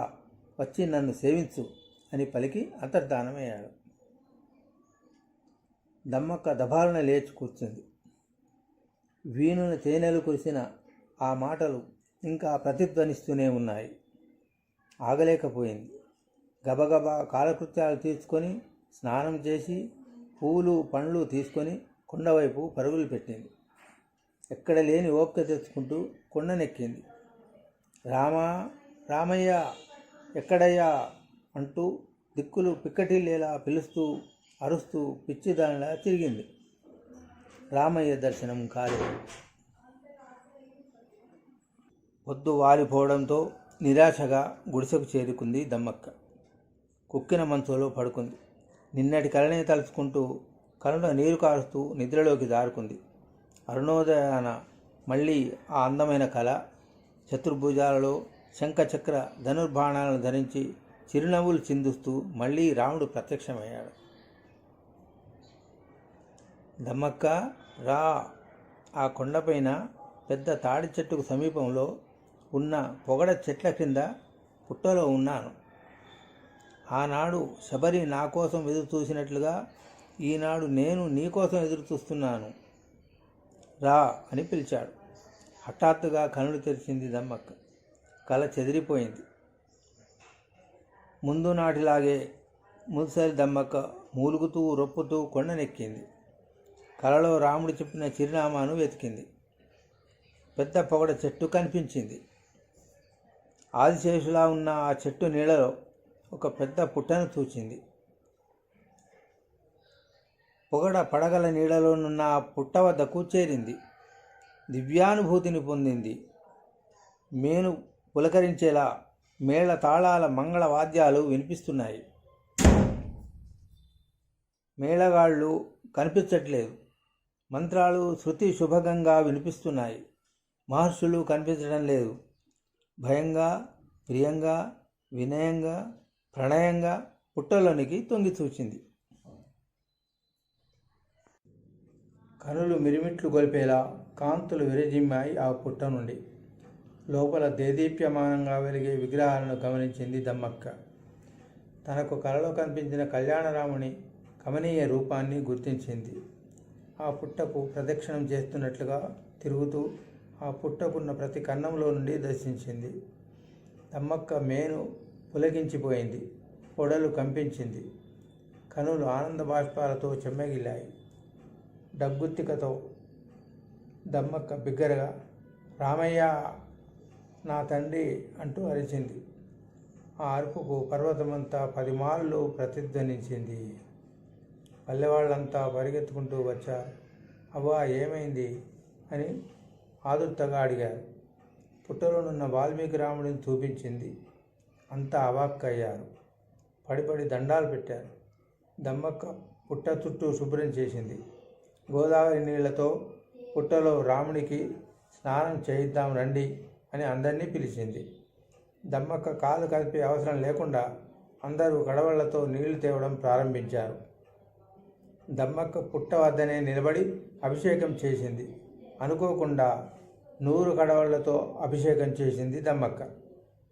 వచ్చి నన్ను సేవించు అని పలికి అంతర్ధానమయ్యాడు. దమ్మక్క దబాలున లేచి కూర్చుంది. వీణున తేనెలు కురిసిన ఆ మాటలు ఇంకా ప్రతిధ్వనిస్తూనే ఉన్నాయి. ఆగలేకపోయింది. గబగబా కాలకృత్యాలు తీర్చుకొని స్నానం చేసి పూలు పండ్లు తీసుకొని కొండవైపు పరుగులు పెట్టింది. ఎక్కడ లేని ఓపిక తెచ్చుకుంటూ కొండనెక్కింది. రామయ్య ఎక్కడయ్యా అంటూ దిక్కులు పిక్కటిల్లేలా పిలుస్తూ అరుస్తూ పిచ్చిదానిలా తిరిగింది. రామయ్య దర్శనం కాలేదు. పొద్దు వాలిపోవడంతో నిరాశగా గుడిసెకు చేరుకుంది దమ్మక్క. కుక్కిన మంచంలో పడుకుంది. నిన్నటి కళని తలుచుకుంటూ కళ్ళలో నీరు కారుస్తూ నిద్రలోకి జారుకుంది. అరుణోదయాన మళ్ళీ ఆ అందమైన కళ. చతుర్భుజాలలో శంఖచక్ర ధనుర్బాణాలను ధరించి చిరునవ్వులు చిందుస్తూ మళ్ళీ రాముడు ప్రత్యక్షమయ్యాడు. దమ్మక్క రా. ఆ కొండపైన పెద్ద తాడి చెట్టుకు సమీపంలో ఉన్న పొగడ చెట్ల క్రింద పుట్టలో ఉన్నాను. ఆనాడు శబరి నా కోసం ఎదురు చూసినట్లుగా ఈనాడు నేను నీ కోసం ఎదురు చూస్తున్నాను. రా అని పిలిచాడు. హఠాత్తుగా కనులు తెరిచింది దమ్మక్క. కళ చెదిరిపోయింది. ముందు నాటిలాగే ముసలి దమ్మక్క మూలుగుతూ రొప్పుతూ కొండనెక్కింది. కలలో రాముడు చెప్పిన చిరునామాను వెతికింది. పెద్ద పొగడ చెట్టు కనిపించింది. ఆదిశేషులా ఉన్న ఆ చెట్టు నీడలో ఒక పెద్ద పుట్టను చూచింది. పొగడ పడగల నీడలోనున్న ఆ పుట్ట వద్దకు చేరింది. దివ్యానుభూతిని పొందింది. మేను పులకరించేలా మేళ తాళాల మంగళ వాద్యాలు వినిపిస్తున్నాయి. మేళగాళ్ళు కనిపించట్లేదు. మంత్రాలు శృతి శుభంగా వినిపిస్తున్నాయి. మహర్షులు కనిపించడం లేదు. భయంగా, ప్రియంగా, వినయంగా, ప్రణయంగా పుట్టలోనికి తొంగి చూచింది. కనులు మిరిమిట్లు గొలిపేలా కాంతులు విరజిమ్మాయి ఆ పుట్ట నుండి. లోపల దేదీప్యమానంగా వెలిగే విగ్రహాలను గమనించింది దమ్మక్క. తనకు కలలో కనిపించిన కళ్యాణరాముని కమనీయ రూపాన్ని గుర్తించింది. ఆ పుట్టకు ప్రదక్షిణం చేస్తున్నట్లుగా తిరుగుతూ ఆ పుట్టకున్న ప్రతి కన్నంలో నుండి దర్శించింది. దమ్మక్క మేను పులకించిపోయింది. పొడలు కంపించింది. కనులు ఆనంద బాష్పాలతో చెమ్మగిల్లాయి. డగ్గుత్తికతో దమ్మక్క బిగ్గరగా రామయ్య నా తండ్రి అంటూ అరిచింది. ఆ అరుపుకు పర్వతమంతా 10 మార్లు ప్రతిధ్వనించింది. పల్లెవాళ్ళంతా పరిగెత్తుకుంటూ వచ్చారు. అవ్వా ఏమైంది అని ఆదుర్తగా అడిగారు. పుట్టలోనున్న వాల్మీకి రాముడిని చూపించింది. అంతా అవాక్కయ్యారు. పడిపడి దండాలు పెట్టారు. దమ్మక్క పుట్ట చుట్టూ శుభ్రం చేసింది. గోదావరి నీళ్లతో పుట్టలో రాముడికి స్నానం చేయిద్దాం రండి అని అందరినీ పిలిచింది. దమ్మక్క కాలు కలిపే అవసరం లేకుండా అందరూ గడవళ్లతో నీళ్లు తేవడం ప్రారంభించారు. దమ్మక్క పుట్ట వద్దనే నిలబడి అభిషేకం చేసింది. అనుకోకుండా 100 కడవళ్లతో అభిషేకం చేసింది దమ్మక్క.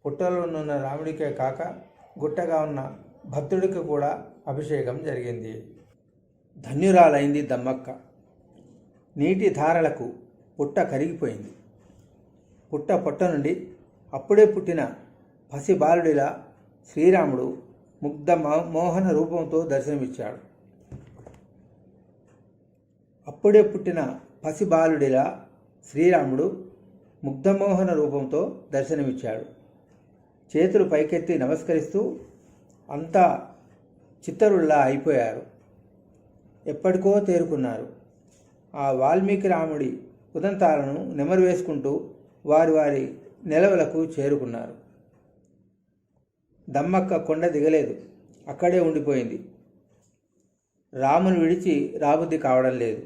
పుట్టలోనున్న రాముడికే కాక గుట్టగా ఉన్న భక్తుడికి కూడా అభిషేకం జరిగింది. ధన్యురాలైంది దమ్మక్క. నీటి ధారలకు పుట్ట కరిగిపోయింది. పుట్ట నుండి అప్పుడే పుట్టిన పసి బాలుడిలా శ్రీరాముడు ముగ్ధ మోహన రూపంతో దర్శనమిచ్చాడు. అప్పుడే పుట్టిన పసి బాలుడిలా శ్రీరాముడు ముగ్ధమోహన రూపంతో దర్శనమిచ్చాడు. చేతులు పైకెత్తి నమస్కరిస్తూ అంతా చిత్తరుల్లా అయిపోయారు. ఎప్పటికో తేరుకున్నారు. ఆ వాల్మీకి రాముడి ఉదంతాలను నెమరు వేసుకుంటూ వారి వారి నెలవులకు చేరుకున్నారు. దమ్మక్క కొండ దిగలేదు. అక్కడే ఉండిపోయింది. రాముని విడిచి రాబుద్ది కావడం లేదు.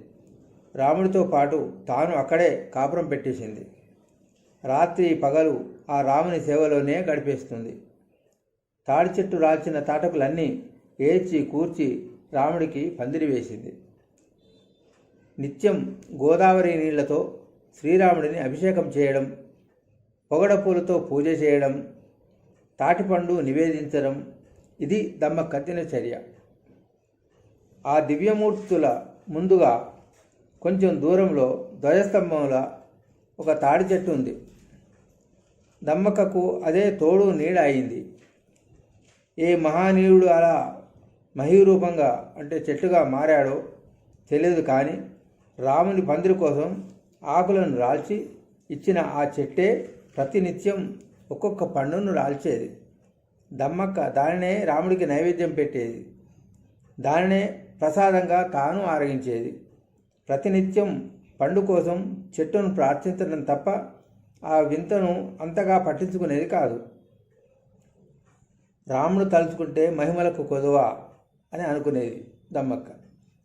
రాముడితో పాటు తాను అక్కడే కాపురం పెట్టేసింది. రాత్రి పగలు ఆ రాముని సేవలోనే గడిపేస్తుంది. తాడి చెట్టు రాల్చిన తాటకులన్నీ ఏడ్చి కూర్చి రాముడికి పందిరి వేసింది. నిత్యం గోదావరి నీళ్లతో శ్రీరాముడిని అభిషేకం చేయడం, పొగడ పూలతో పూజ చేయడం, తాటిపండు నివేదించడం ఇది దమ్మక్క దినచర్య. ఆ దివ్యమూర్తుల ముందుగా కొంచెం దూరంలో ధ్వజస్తంభంలో ఒక తాడి చెట్టు ఉంది. దమ్మక్కకు అదే తోడు నీడ అయింది. ఏ మహానీయుడు అలా మహీరూపంగా అంటే చెట్టుగా మారాడో తెలియదు, కానీ రాముని పందిరి కోసం ఆకులను రాల్చి ఇచ్చిన ఆ చెట్టే ప్రతినిత్యం ఒక్కొక్క పండును రాల్చేది. దమ్మక్క దానినే రాముడికి నైవేద్యం పెట్టేది. దానినే ప్రసాదంగా తాను ఆరగించేది. ప్రతినిత్యం పండు కోసం చెట్టును ప్రార్థించడం తప్ప ఆ వింతను అంతగా పట్టించుకునేది కాదు. రాముడు తలుచుకుంటే మహిమలకు కొదువా అని అనుకునేది దమ్మక్క.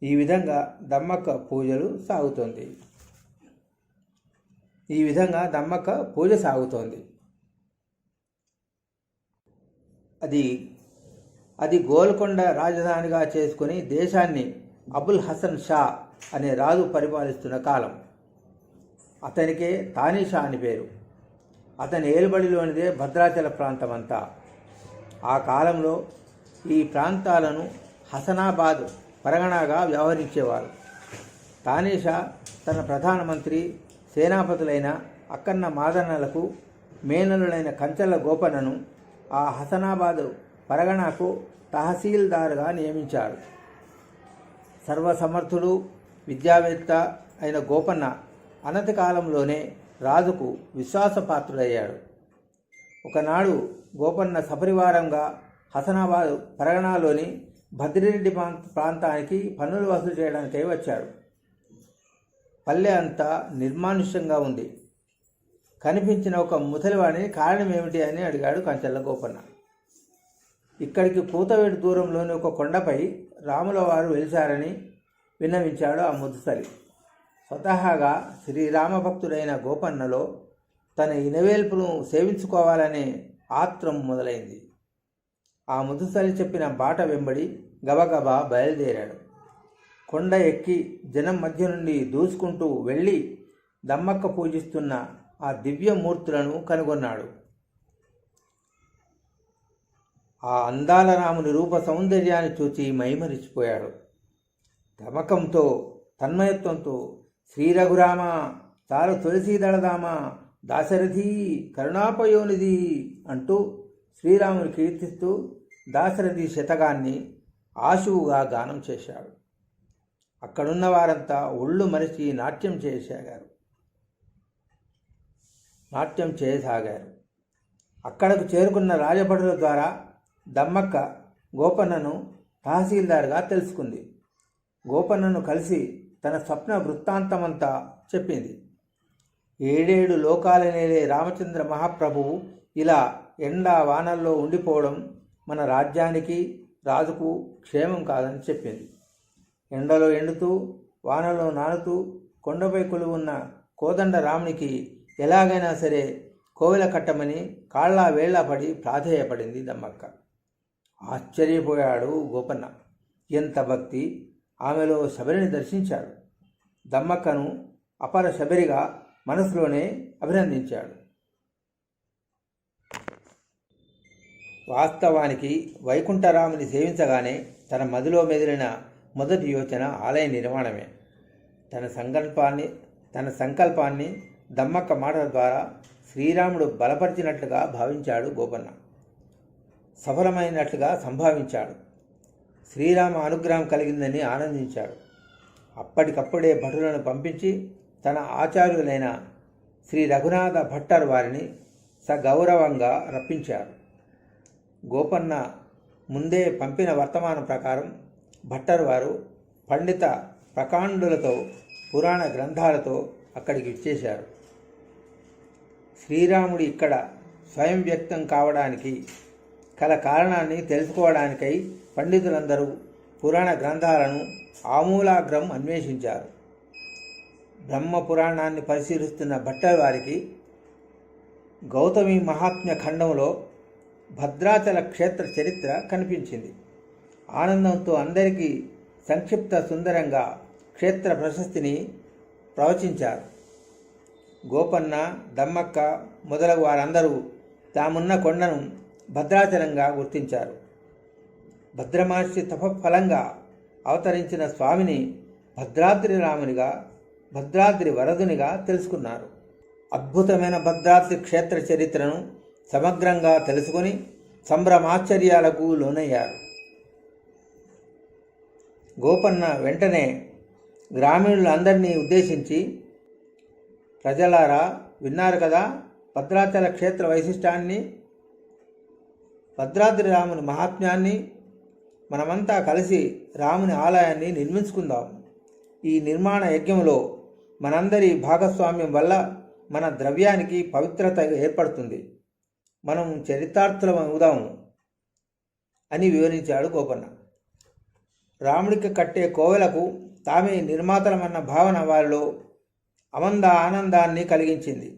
ఈ విధంగా దమ్మక్క పూజ సాగుతోంది. అది గోల్కొండ రాజధానిగా చేసుకుని దేశాన్ని అబుల్ హసన్ షా అనే రాజు పరిపాలిస్తున్న కాలం. అతనికే తానీషా అని పేరు. అతని ఏలుబడిలోనిదే భద్రాచల ప్రాంతమంతా. ఆ కాలంలో ఈ ప్రాంతాలను హసనాబాద్ పరగణాగా వ్యవహరించేవారు. తానీషా తన ప్రధానమంత్రి, సేనాపతులైన అక్కన్న మాదన్నలకు మేనలులైన కంచర్ల గోపన్నను ఆ హసనాబాద్ పరగణాకు తహసీల్దార్గా నియమించాడు. సర్వసమర్థుడు, విద్యావేత్త అయిన గోపన్న అనతి కాలంలోనే రాజుకు విశ్వాసపాత్రుడయ్యాడు. ఒకనాడు గోపన్న సపరివారంగా హసనాబాద్ పరగణాలోని భద్రిరెడ్డి ప్రాంతానికి పన్నులు వసూలు చేయడానికై వచ్చాడు. పల్లె అంతా నిర్మానుష్యంగా ఉంది. కనిపించిన ఒక ముసలివాడిని కారణం ఏమిటి అని అడిగాడు కంచెల్ల గోపన్న. ఇక్కడికి కూతవేడు దూరంలోని ఒక కొండపై రాముల వారు వెలిశారని విన్నవించాడు ఆ ముదుసలి. స్వతహాగా శ్రీరామభక్తుడైన గోపన్నలో తన ఇనవేల్పును సేవించుకోవాలనే ఆత్రం మొదలైంది. ఆ ముదుసలి చెప్పిన బాట వెంబడి గబగబా బయలుదేరాడు. కొండ ఎక్కి జనం మధ్య నుండి దూసుకుంటూ వెళ్ళి దమ్మక్క పూజిస్తున్న ఆ దివ్యమూర్తులను కనుగొన్నాడు. ఆ అందాల రాముని రూప సౌందర్యాన్ని చూచి మైమరిచిపోయాడు. తమకంతో, తన్మయత్వంతో శ్రీ రఘురామ చాలు తులసీదళదామ దాశరథి కరుణాపయోనిధి అంటూ శ్రీరాముని కీర్తిస్తూ దాశరథి శతకాన్ని ఆశువుగా గానం చేశాడు. అక్కడున్న వారంతా ఒళ్ళు మరిచి నాట్యం చేయసాగారు. అక్కడకు చేరుకున్న రాజభటుల ద్వారా దమ్మక్క గోపన్నను తహసీల్దార్గా తెలుసుకుంది. గోపన్నను కలిసి తన స్వప్న వృత్తాంతమంతా చెప్పింది. 7 లోకాలనేలే రామచంద్ర మహాప్రభువు ఇలా ఎండా వానల్లో ఉండిపోవడం మన రాజ్యానికి, రాజుకు క్షేమం కాదని చెప్పింది. ఎండలో ఎండుతూ, వానలో నానుతూ కొండపై కొలువున్న కోదండ రామునికి ఎలాగైనా సరే కోవెల కట్టమని కాళ్ళ వేళ్లా పడి ప్రాధేయపడింది దమ్మక్క. ఆశ్చర్యపోయాడు గోపన్న. ఎంత భక్తి! ఆమెలో శబరిని దర్శించాడు. దమ్మక్కను అపర శబరిగా మనసులోనే అభినందించాడు. వాస్తవానికి వైకుంఠరాముని సేవించగానే తన మదిలో మెదిలిన మొదటి యోచన ఆలయ నిర్మాణమే. తన సంకల్పాన్ని దమ్మక్క మాటల ద్వారా శ్రీరాముడు బలపరిచినట్లుగా భావించాడు గోపన్న. సఫలమైనట్లుగా సంభావించాడు. శ్రీరామ అనుగ్రహం కలిగిందని ఆనందించాడు. అప్పటికప్పుడే భటులను పంపించి తన ఆచార్యులైన శ్రీ రఘునాథ భట్టర్ వారిని సగౌరవంగా రప్పించారు. గోపన్న ముందే పంపిన వర్తమానం ప్రకారం భట్టర్ వారు పండిత ప్రకాండులతో, పురాణ గ్రంథాలతో అక్కడికి విచ్చేశారు. శ్రీరాముడు ఇక్కడ స్వయం వ్యక్తం కావడానికి కల కారణాన్ని తెలుసుకోవడానికై పండితులందరూ పురాణ గ్రంథాలను ఆమూలాగ్రం అన్వేషించారు. బ్రహ్మ పురాణాన్ని పరిశీలిస్తున్న భట్టర్ వారికి గౌతమి మహాత్మ్య ఖండంలో భద్రాచల క్షేత్ర చరిత్ర కనిపించింది. ఆనందంతో అందరికీ సంక్షిప్త సుందరంగా క్షేత్ర ప్రశస్తిని ప్రవచించారు. గోపన్న, దమ్మక్క మొదలగు వారందరూ తామున్న కొండను భద్రాచలంగా గుర్తించారు. భద్రమహర్షి తపఫలంగా అవతరించిన స్వామిని భద్రాద్రి రామునిగా, భద్రాద్రి వరదునిగా తెలుసుకున్నారు. అద్భుతమైన భద్రాద్రి క్షేత్ర చరిత్రను సమగ్రంగా తెలుసుకొని సంభ్రమాశ్చర్యాలకు లోనయ్యారు. గోపన్న వెంటనే గ్రామీణులందరినీ ఉద్దేశించి, ప్రజలారా విన్నారు కదా, భద్రాచల క్షేత్ర వైశిష్టాన్ని, భద్రాద్రి రాముని మహాత్మ్యాన్ని, మనమంతా కలిసి రాముని ఆలయాన్ని నిర్మించుకుందాం. ఈ నిర్మాణ యజ్ఞంలో మనందరి భాగస్వామ్యం వల్ల మన ద్రవ్యానికి పవిత్రత ఏర్పడుతుంది. మనం చరితార్థులం అవుదాము అని వివరించాడు గోపన్న. రాముడికి కట్టే కోవెలకు తామే నిర్మాతలమన్న భావన వారిలో అమంద ఆనందాన్ని కలిగించింది.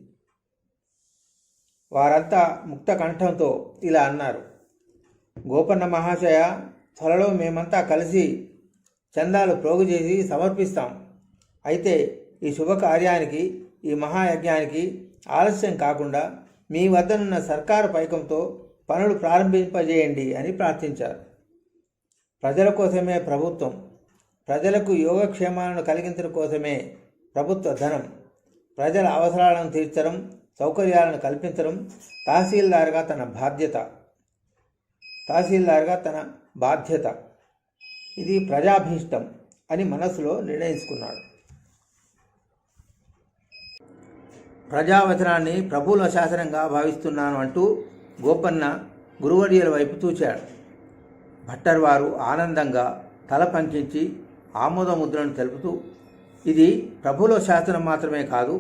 వారంతా ముక్త కంఠంతో ఇలా అన్నారు: గోపన్న మహాశయ, త్వరలో మేమంతా కలిసి చందాలు ప్రోగు చేసి సమర్పిస్తాం. అయితే ఈ శుభకార్యానికి, ఈ మహాయజ్ఞానికి ఆలస్యం కాకుండా మీ వద్దనున్న సర్కారు పైకంతో పనులు ప్రారంభింపజేయండి అని ప్రార్థించారు. ప్రజల కోసమే ప్రభుత్వం, ప్రజలకు యోగక్షేమాలను కలిగించడం కోసమే ప్రభుత్వ ధనం. ప్రజల అవసరాలను తీర్చడం, సౌకర్యాలను కల్పించడం తహసీల్దార్గా తన బాధ్యత. ఇది ప్రజాభీష్టం అని మనసులో నిర్ణయించుకున్నాడు. ప్రజావచనాన్ని ప్రభువుల శాసనంగా భావిస్తున్నాను అంటూ గోపన్న గురువర్యుల వైపు చూచాడు. భట్టర్ వారు ఆనందంగా తల పంకించి ఆమోదముద్రను తెలుపుతూ, ఇది ప్రభువుల శాసనం మాత్రమే కాదు,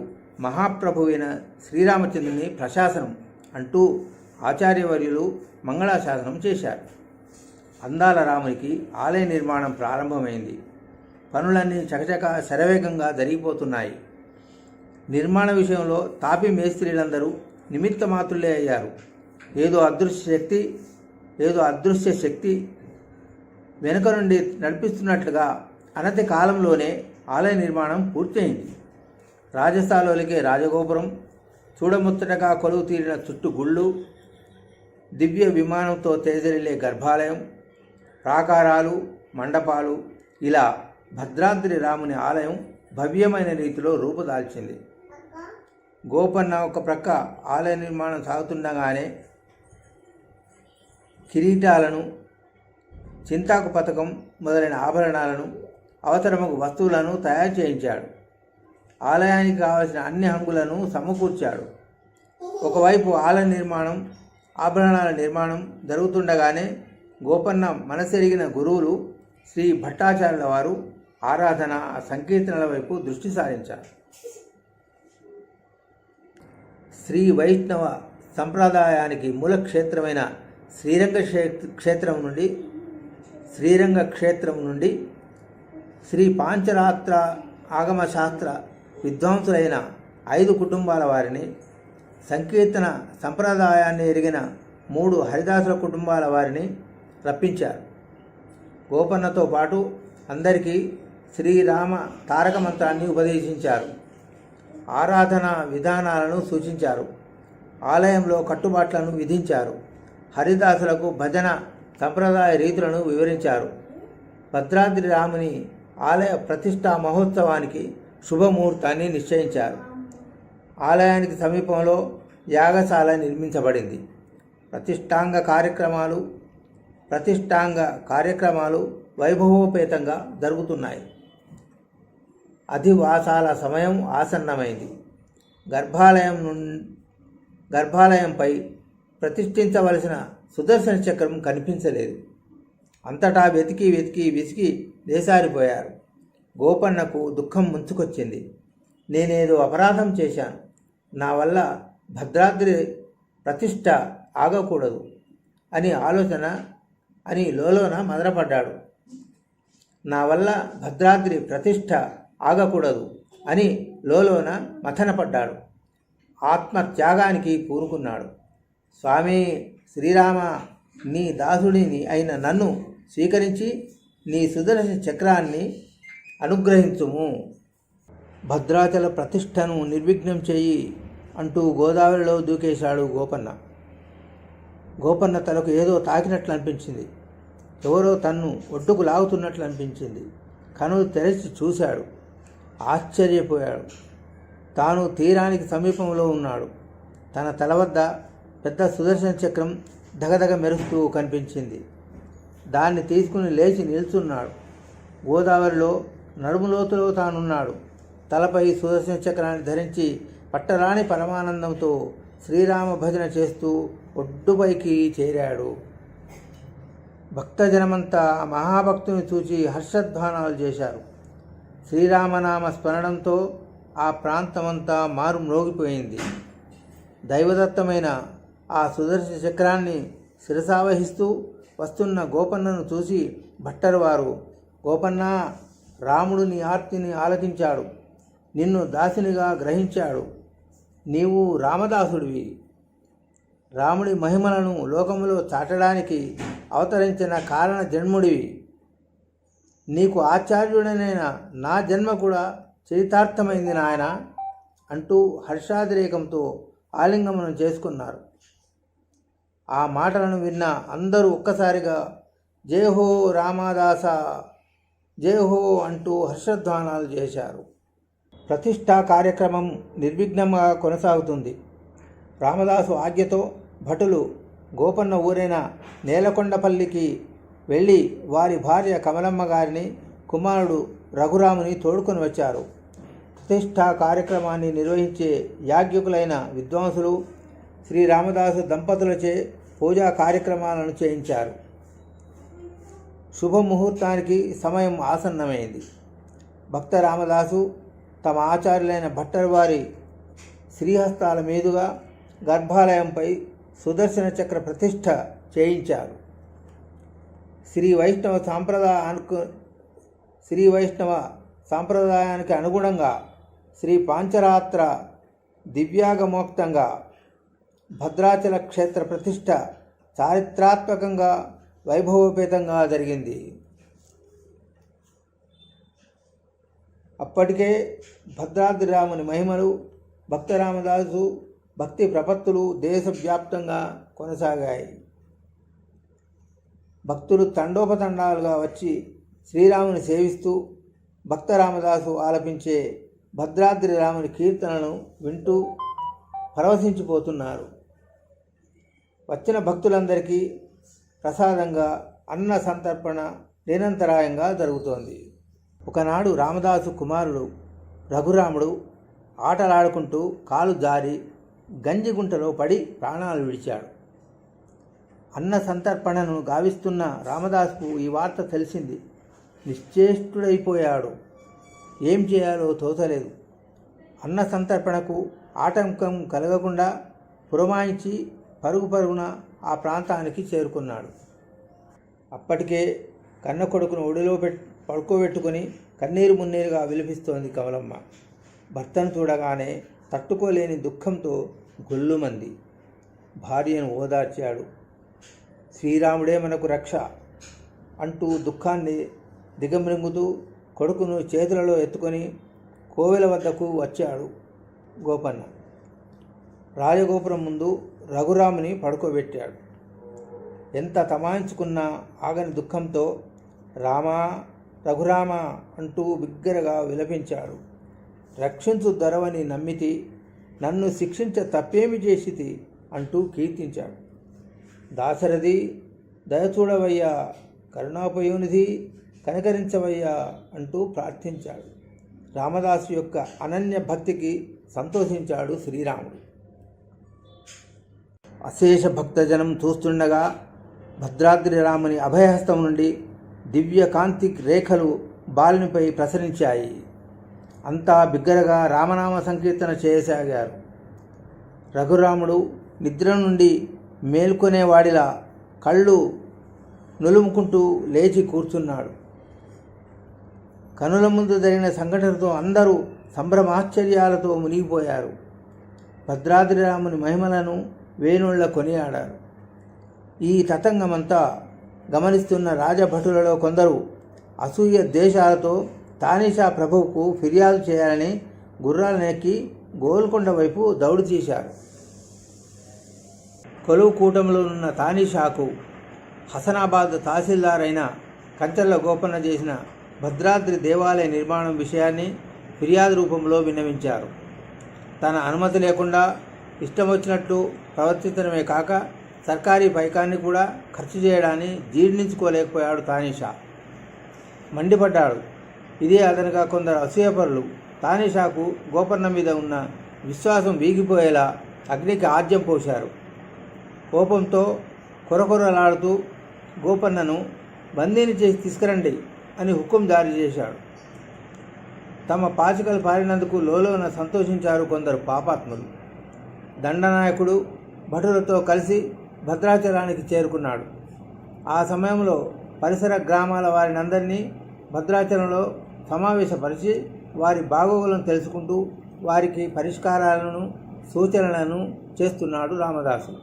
మహాప్రభువైన శ్రీరామచంద్రుని ప్రశాసనం అంటూ ఆచార్యవర్యులు మంగళాశాసనం చేశారు. అందాల రామునికి ఆలయ నిర్మాణం ప్రారంభమైంది. పనులన్నీ చకచక శరవేగంగా జరిగిపోతున్నాయి. నిర్మాణ విషయంలో తాపి మేస్త్రీలందరూ నిమిత్త మాత్రులే అయ్యారు. ఏదో అదృశ్య శక్తి వెనుక నుండి నడిపిస్తున్నట్లుగా అనతి కాలంలోనే ఆలయ నిర్మాణం పూర్తయింది. రాజస్థాలోలికే రాజగోపురం, చూడముచ్చటగా కొలువు తీరిన చుట్టు గుళ్ళు, దివ్య విమానంతో తేజరిల్లే గర్భాలయం, ప్రాకారాలు, మండపాలు, ఇలా భద్రాద్రి రాముని ఆలయం భవ్యమైన రీతిలో రూపుదాల్చింది. గోపన్న ఒక ప్రక్క ఆలయ నిర్మాణం సాగుతుండగానే కిరీటాలను, చింతాకు పథకం మొదలైన ఆభరణాలను, అవసరమగు వస్తువులను తయారు చేయించాడు. ఆలయానికి కావలసిన అన్ని హంగులను సమకూర్చాడు. ఒకవైపు ఆలయ నిర్మాణం, ఆభరణాల నిర్మాణం జరుగుతుండగానే గోపన్న మనసెరిగిన గురువులు శ్రీ భట్టాచార్యుల వారు ఆరాధన, సంకీర్తనల వైపు దృష్టి సారించారు. శ్రీ వైష్ణవ సంప్రదాయానికి మూల క్షేత్రమైన శ్రీరంగ క్షేత్రం నుండి శ్రీ పాంచరాత్ర ఆగమ శాస్త్ర విద్వాంసులైన 5 కుటుంబాల వారిని, సంకీర్తన సంప్రదాయాన్ని ఎరిగిన 3 హరిదాసుల కుటుంబాల వారిని రప్పించారు. గోపన్నతో పాటు అందరికీ శ్రీరామ తారక మంత్రాన్ని ఉపదేశించారు. ఆరాధన విధానాలను సూచించారు. ఆలయంలో కట్టుబాట్లను విధించారు. హరిదాసులకు భజన సంప్రదాయ రీతులను వివరించారు. భద్రాద్రి రాముని ఆలయ ప్రతిష్టా మహోత్సవానికి శుభముహూర్తాన్ని నిశ్చయించారు. ఆలయానికి సమీపంలో యాగశాల నిర్మించబడింది. ప్రతిష్టాంగ కార్యక్రమాలు వైభవోపేతంగా జరుగుతున్నాయి. అధివాసాల సమయం ఆసన్నమైంది. గర్భాలయంపై ప్రతిష్ఠించవలసిన సుదర్శన చక్రం కనిపించలేదు. అంతటా వెతికి విసిగి వేసారిపోయారు. గోపన్నకు దుఃఖం ముంచుకొచ్చింది. నేనేదో అపరాధం చేశాను. నా వల్ల భద్రాద్రి ప్రతిష్ఠ ఆగకూడదు అని లోలోన మదనపడ్డాడు. నా వల్ల భద్రాద్రి ప్రతిష్ఠ ఆగకూడదు అని లోలోన మథనపడ్డాడు. ఆత్మత్యాగానికి పూనుకున్నాడు. స్వామి శ్రీరామ, నీ దాసుడిని అయిన నన్ను స్వీకరించి నీ సుదర్శన చక్రాన్ని అనుగ్రహించుము. భద్రాచల ప్రతిష్టను నిర్విఘ్నం చేయి అంటూ గోదావరిలో దూకేశాడు గోపన్న. గోపన్న తలకు ఏదో తాకినట్లు అనిపించింది. ఎవరో తన్ను ఒడ్డుకు లాగుతున్నట్లు అనిపించింది. కనులు తెరచి చూశాడు. ఆశ్చర్యపోయాడు. తాను తీరానికి సమీపంలో ఉన్నాడు. తన తల వద్ద పెద్ద సుదర్శన చక్రం దగదగ మెరుస్తూ కనిపించింది. దాన్ని తీసుకుని లేచి నిల్చున్నాడు. గోదావరిలో నడుములోతులో తానున్నాడు. తలపై సుదర్శన చక్రాన్ని ధరించి పట్టరాని పరమానందంతో శ్రీరామ భజన చేస్తూ ఒడ్డుపైకి చేరాడు. భక్తజనమంతా మహాభక్తుని చూచి హర్షధ్వానాలు చేశారు. శ్రీరామనామ స్మరణంతో ఆ ప్రాంతమంతా మారుమ్రోగిపోయింది. దైవదత్తమైన ఆ సుదర్శన చక్రాన్ని శిరసావహిస్తూ వస్తున్న గోపన్నను చూసి భట్టరువారు, గోపన్న, రాముడు నీ ఆర్తిని ఆలకించాడు, నిన్ను దాసినిగా గ్రహించాడు. నీవు రామదాసుడివి. రాముడి మహిమలను లోకములో చాటడానికి అవతరించిన కారణ జన్ముడివి. నీకు ఆచార్యుడనైన నా జన్మ కూడా చరితార్థమైంది నాయన అంటూ హర్షాతిరేకంతో ఆలింగనం చేసుకున్నారు. ఆ మాటలను విన్న అందరూ ఒక్కసారిగా జయహో రామదాస, జయహో అంటూ హర్షధ్వానాలు చేశారు. ప్రతిష్ఠా కార్యక్రమం నిర్విఘ్నంగా కొనసాగుతుంది. రామదాసు ఆజ్ఞతో భటులు గోపన్న ఊరైన నేలకొండపల్లికి వెళ్ళి వారి భార్య కమలమ్మ గారిని, కుమారుడు రఘురాముని తోడుకొని వచ్చారు. ప్రతిష్ఠా కార్యక్రమాన్ని నిర్వహించే యాజ్ఞికులైన విద్వాంసులు శ్రీరామదాసు దంపతులచే పూజా కార్యక్రమాలను చేయించారు. శుభముహూర్తానికి సమయం ఆసన్నమైంది. భక్త రామదాసు తమ ఆచార్యులైన భట్టర్ వారి శ్రీహస్తాల మీదుగా గర్భాలయంపై సుదర్శన చక్ర ప్రతిష్ఠ చేయించారు. శ్రీ వైష్ణవ సాంప్రదాయానికి అనుగుణంగా శ్రీ పాంచరాత్ర దివ్యాగమోక్తంగా భద్రాచల క్షేత్ర ప్రతిష్ఠ చారిత్రాత్మకంగా వైభవోపేతంగా జరిగింది. అప్పటికే భద్రాద్రి రాముని మహిమలు, భక్తరామదాసు భక్తి ప్రపత్తులు దేశవ్యాప్తంగా కొనసాగాయి. భక్తులు తండోపతండాలుగా వచ్చి శ్రీరాముని సేవిస్తూ భక్తరామదాసు ఆలపించే భద్రాద్రి రాముని కీర్తనను వింటూ పరవశించిపోతున్నారు. వచ్చిన భక్తులందరికీ ప్రసాదంగా అన్న సంతర్పణ నిరంతరాయంగా జరుగుతోంది. ఒకనాడు రామదాసు కుమారుడు రఘురాముడు ఆటలాడుకుంటూ కాలు జారి గంజిగుంటలో పడి ప్రాణాలు విడిచాడు. అన్న సంతర్పణను గావిస్తున్న రామదాసుకు ఈ వార్త తెలిసింది. నిశ్చేష్టుడైపోయాడు. ఏం చేయాలో తోచలేదు. అన్న సంతర్పణకు ఆటంకం కలగకుండా పురమాయించి పరుగున ఆ ప్రాంతానికి చేరుకున్నాడు. అప్పటికే కన్న కొడుకును ఒడిలో పడుకోబెట్టుకుని కన్నీరు మున్నీరుగా విలిపిస్తోంది కమలమ్మ. భర్తను చూడగానే తట్టుకోలేని దుఃఖంతో గొల్లుమంది. భార్యను ఓదార్చాడు. శ్రీరాముడే మనకు రక్ష అంటూ దుఃఖాన్ని దిగమృంగుతూ కొడుకును చేతులలో ఎత్తుకొని కోవెల వద్దకు వచ్చాడు గోపన్న. రాజగోపురం ముందు రఘురాముని పడుకోబెట్టాడు. ఎంత తమాయించుకున్నా ఆగని దుఃఖంతో రామా, రఘురామ అంటూ బిగ్గరగా విలపించాడు. రక్షించు దొరవని నమ్మితి, నన్ను శిక్షించ తప్పేమి చేసితి అంటూ కీర్తించాడు. దాశరథి దయచూడవయ్యా, కరుణాపయోనిధి కనకరించవయ్యా అంటూ ప్రార్థించాడు. రామదాసు యొక్క అనన్య భక్తికి సంతోషించాడు శ్రీరాముడు. అశేష భక్తజనం చూస్తుండగా భద్రాద్రి రాముని అభయహస్తం నుండి దివ్య కాంతి రేఖలు బాలునిపై ప్రసరించాయి. అంతా బిగ్గరగా రామనామ సంకీర్తన చేయసాగారు. రఘురాముడు నిద్ర నుండి మేల్కొనేవాడిలా కళ్ళు నులుముకుంటూ లేచి కూర్చున్నాడు. కనుల ముందు జరిగిన సంఘటనతో అందరూ సంభ్రమాశ్చర్యాలతో మునిగిపోయారు. భద్రాద్రి రాముని మహిమలను వేణుళ్ల కొనియాడారు. ఈ తతంగమంతా గమనిస్తున్న రాజభటులలో కొందరు అసూయ దేశాలతో తానీషా ప్రభువుకు ఫిర్యాదు చేయాలని గుర్రాలనెక్కి గోల్కొండ వైపు దౌడు తీశారు. కొలువు కూటంలో ఉన్న తానీషాకు హసనాబాద్ తహసీల్దార్ అయిన కంచర్ల గోపన్న చేసిన భద్రాద్రి దేవాలయ నిర్మాణం విషయాన్ని ఫిర్యాదు రూపంలో విన్నవించారు. తన అనుమతి లేకుండా ఇష్టం వచ్చినట్లు ప్రవర్తించడమే కాక సర్కారీ పైకాన్ని కూడా ఖర్చు చేయడాన్ని జీర్ణించుకోలేకపోయాడు తానీషా. మండిపడ్డాడు. ఇదే అదనగా కొందరు అసూయపరులు తానీషాకు గోపన్న మీద ఉన్న విశ్వాసం వీగిపోయేలా అగ్నికి ఆజ్యం పోశారు. కోపంతో కొరకొరలాడుతూ గోపన్నను బందీని చేసి తీసుకురండి అని హుకుం జారీ చేశాడు. తమ పాచికలు పారినందుకు లోలోన సంతోషించారు కొందరు పాపాత్ములు. దండనాయకుడు భటులతో కలిసి భద్రాచలానికి చేరుకున్నాడు. ఆ సమయంలో పరిసర గ్రామాల వారినందరినీ భద్రాచలంలో సమావేశపరిచి వారి బాగోగులను తెలుసుకుంటూ వారికి పరిష్కారాలను సూచనలను చేస్తున్నాడు రామదాసు.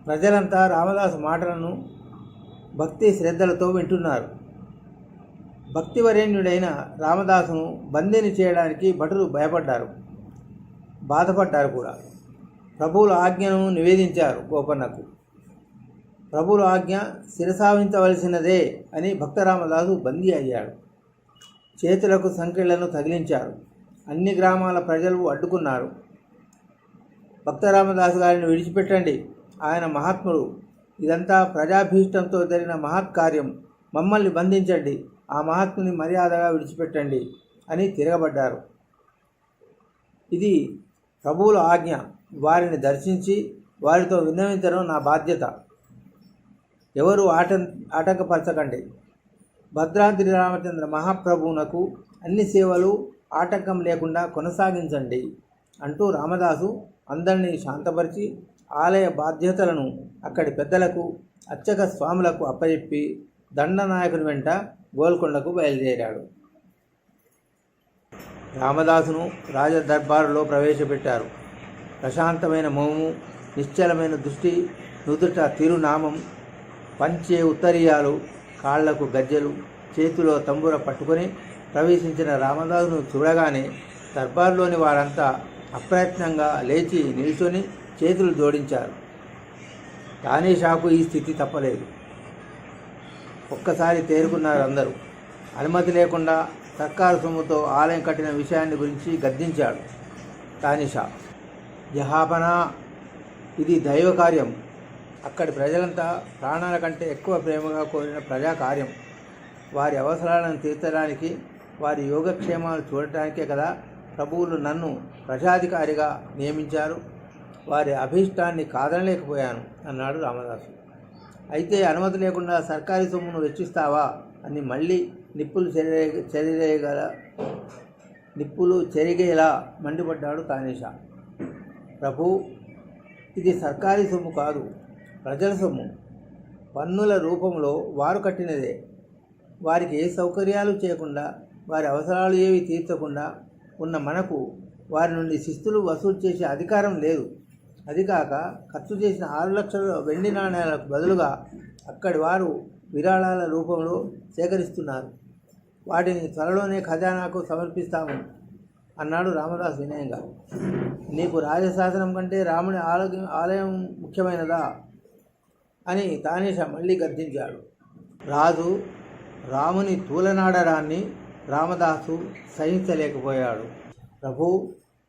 ప్రజలంతా రామదాసు మాటలను భక్తి శ్రద్ధలతో వింటున్నారు. భక్తివరేణ్యుడైన రామదాసును బందీని చేయడానికి భటులు భయపడ్డారు, బాధపడ్డారు కూడా. ప్రభువుల ఆజ్ఞను నివేదించారు గోపన్నకు. ప్రభువుల ఆజ్ఞ శిరసావించవలసినదే అని భక్తరామదాసు బందీ అయ్యాడు. చేతులకు సంకెళ్లను తగిలించారు. అన్ని గ్రామాల ప్రజలు అడ్డుకున్నారు. భక్తరామదాసు గారిని విడిచిపెట్టండి, ఆయన మహాత్ముడు, ఇదంతా ప్రజాభీష్టంతో జరిగిన మహత్కార్యం, మమ్మల్ని బంధించండి, ఆ మహాత్ముని మర్యాదగా విడిచిపెట్టండి అని తిరగబడ్డారు. ఇది ప్రభువుల ఆజ్ఞ, వారిని దర్శించి వారితో విన్నవించడం నా బాధ్యత. ఎవరు ఆటంకపరచకండి. భద్రాద్రి రామచంద్ర మహాప్రభువునకు అన్ని సేవలు ఆటంకం లేకుండా కొనసాగించండి అంటూ రామదాసు అందరినీ శాంతపరిచి ఆలయ బాధ్యతలను అక్కడి పెద్దలకు అర్చక స్వాములకు అప్పచెప్పి దండనాయకుని వెంట గోల్కొండకు బయలుదేరాడు. రామదాసును రాజదర్బారులో ప్రవేశపెట్టారు. ప్రశాంతమైన మౌము, నిశ్చలమైన దృష్టి, నుదుట తిరునామం, పంచే ఉత్తరీయాలు, కాళ్లకు గజ్జెలు, చేతిలో తంబుర పట్టుకొని ప్రవేశించిన రామదాసును చూడగానే దర్బార్లోని వారంతా అప్రయత్నంగా లేచి నిల్చొని చేతులు జోడించారు. తానేషాకు ఈ స్థితి తప్పలేదు. ఒక్కసారి తేరుకున్నారు అందరూ. అనుమతి లేకుండా సర్కారు సొమ్ముతో ఆలయం కట్టిన విషయాన్ని గురించి గద్దించాడు తానిషా. జహాపనా, ఇది దైవ కార్యం. అక్కడి ప్రజలంతా ప్రాణాల కంటే ఎక్కువ ప్రేమగా కోరిన ప్రజాకార్యం. వారి అవసరాలను తీర్చడానికి, వారి యోగక్షేమాలు చూడటానికే కదా ప్రభువులు నన్ను ప్రజాధికారిగా నియమించారు. వారి అభీష్టాన్ని కాదనలేకపోయాను అన్నాడు రామదాసు. అయితే అనుమతి లేకుండా సర్కారీ సొమ్మును వెచ్చిస్తావా అని మళ్ళీ నిప్పులు చెరిగేలా మండిపడ్డాడు తానేషా. ప్రభు, ఇది సర్కారీ సొమ్ము కాదు, ప్రజల సొమ్ము. పన్నుల రూపంలో వారు కట్టినదే. వారికి ఏ సౌకర్యాలు చేయకుండా, వారి అవసరాలు ఏవి తీర్చకుండా ఉన్న మనకు వారి నుండి శిస్తులు వసూలు చేసే అధికారం లేదు. అదికాక ఖర్చు చేసిన 6 లక్షల వెండి నాణేలకు బదులుగా అక్కడి వారు విరాళాల రూపంలో సేకరిస్తున్నారు. వాటిని త్వరలోనే ఖజానాకు సమర్పిస్తాము అన్నాడు రామదాసు వినయంగా. నీకు రాజశాసనం కంటే రాముని ఆలయం ముఖ్యమైనదా అని తానేషా మళ్ళీ గర్జించాడు. రాజు రాముని తూలనాడడాన్ని రామదాసు సహించలేకపోయాడు. ప్రభు,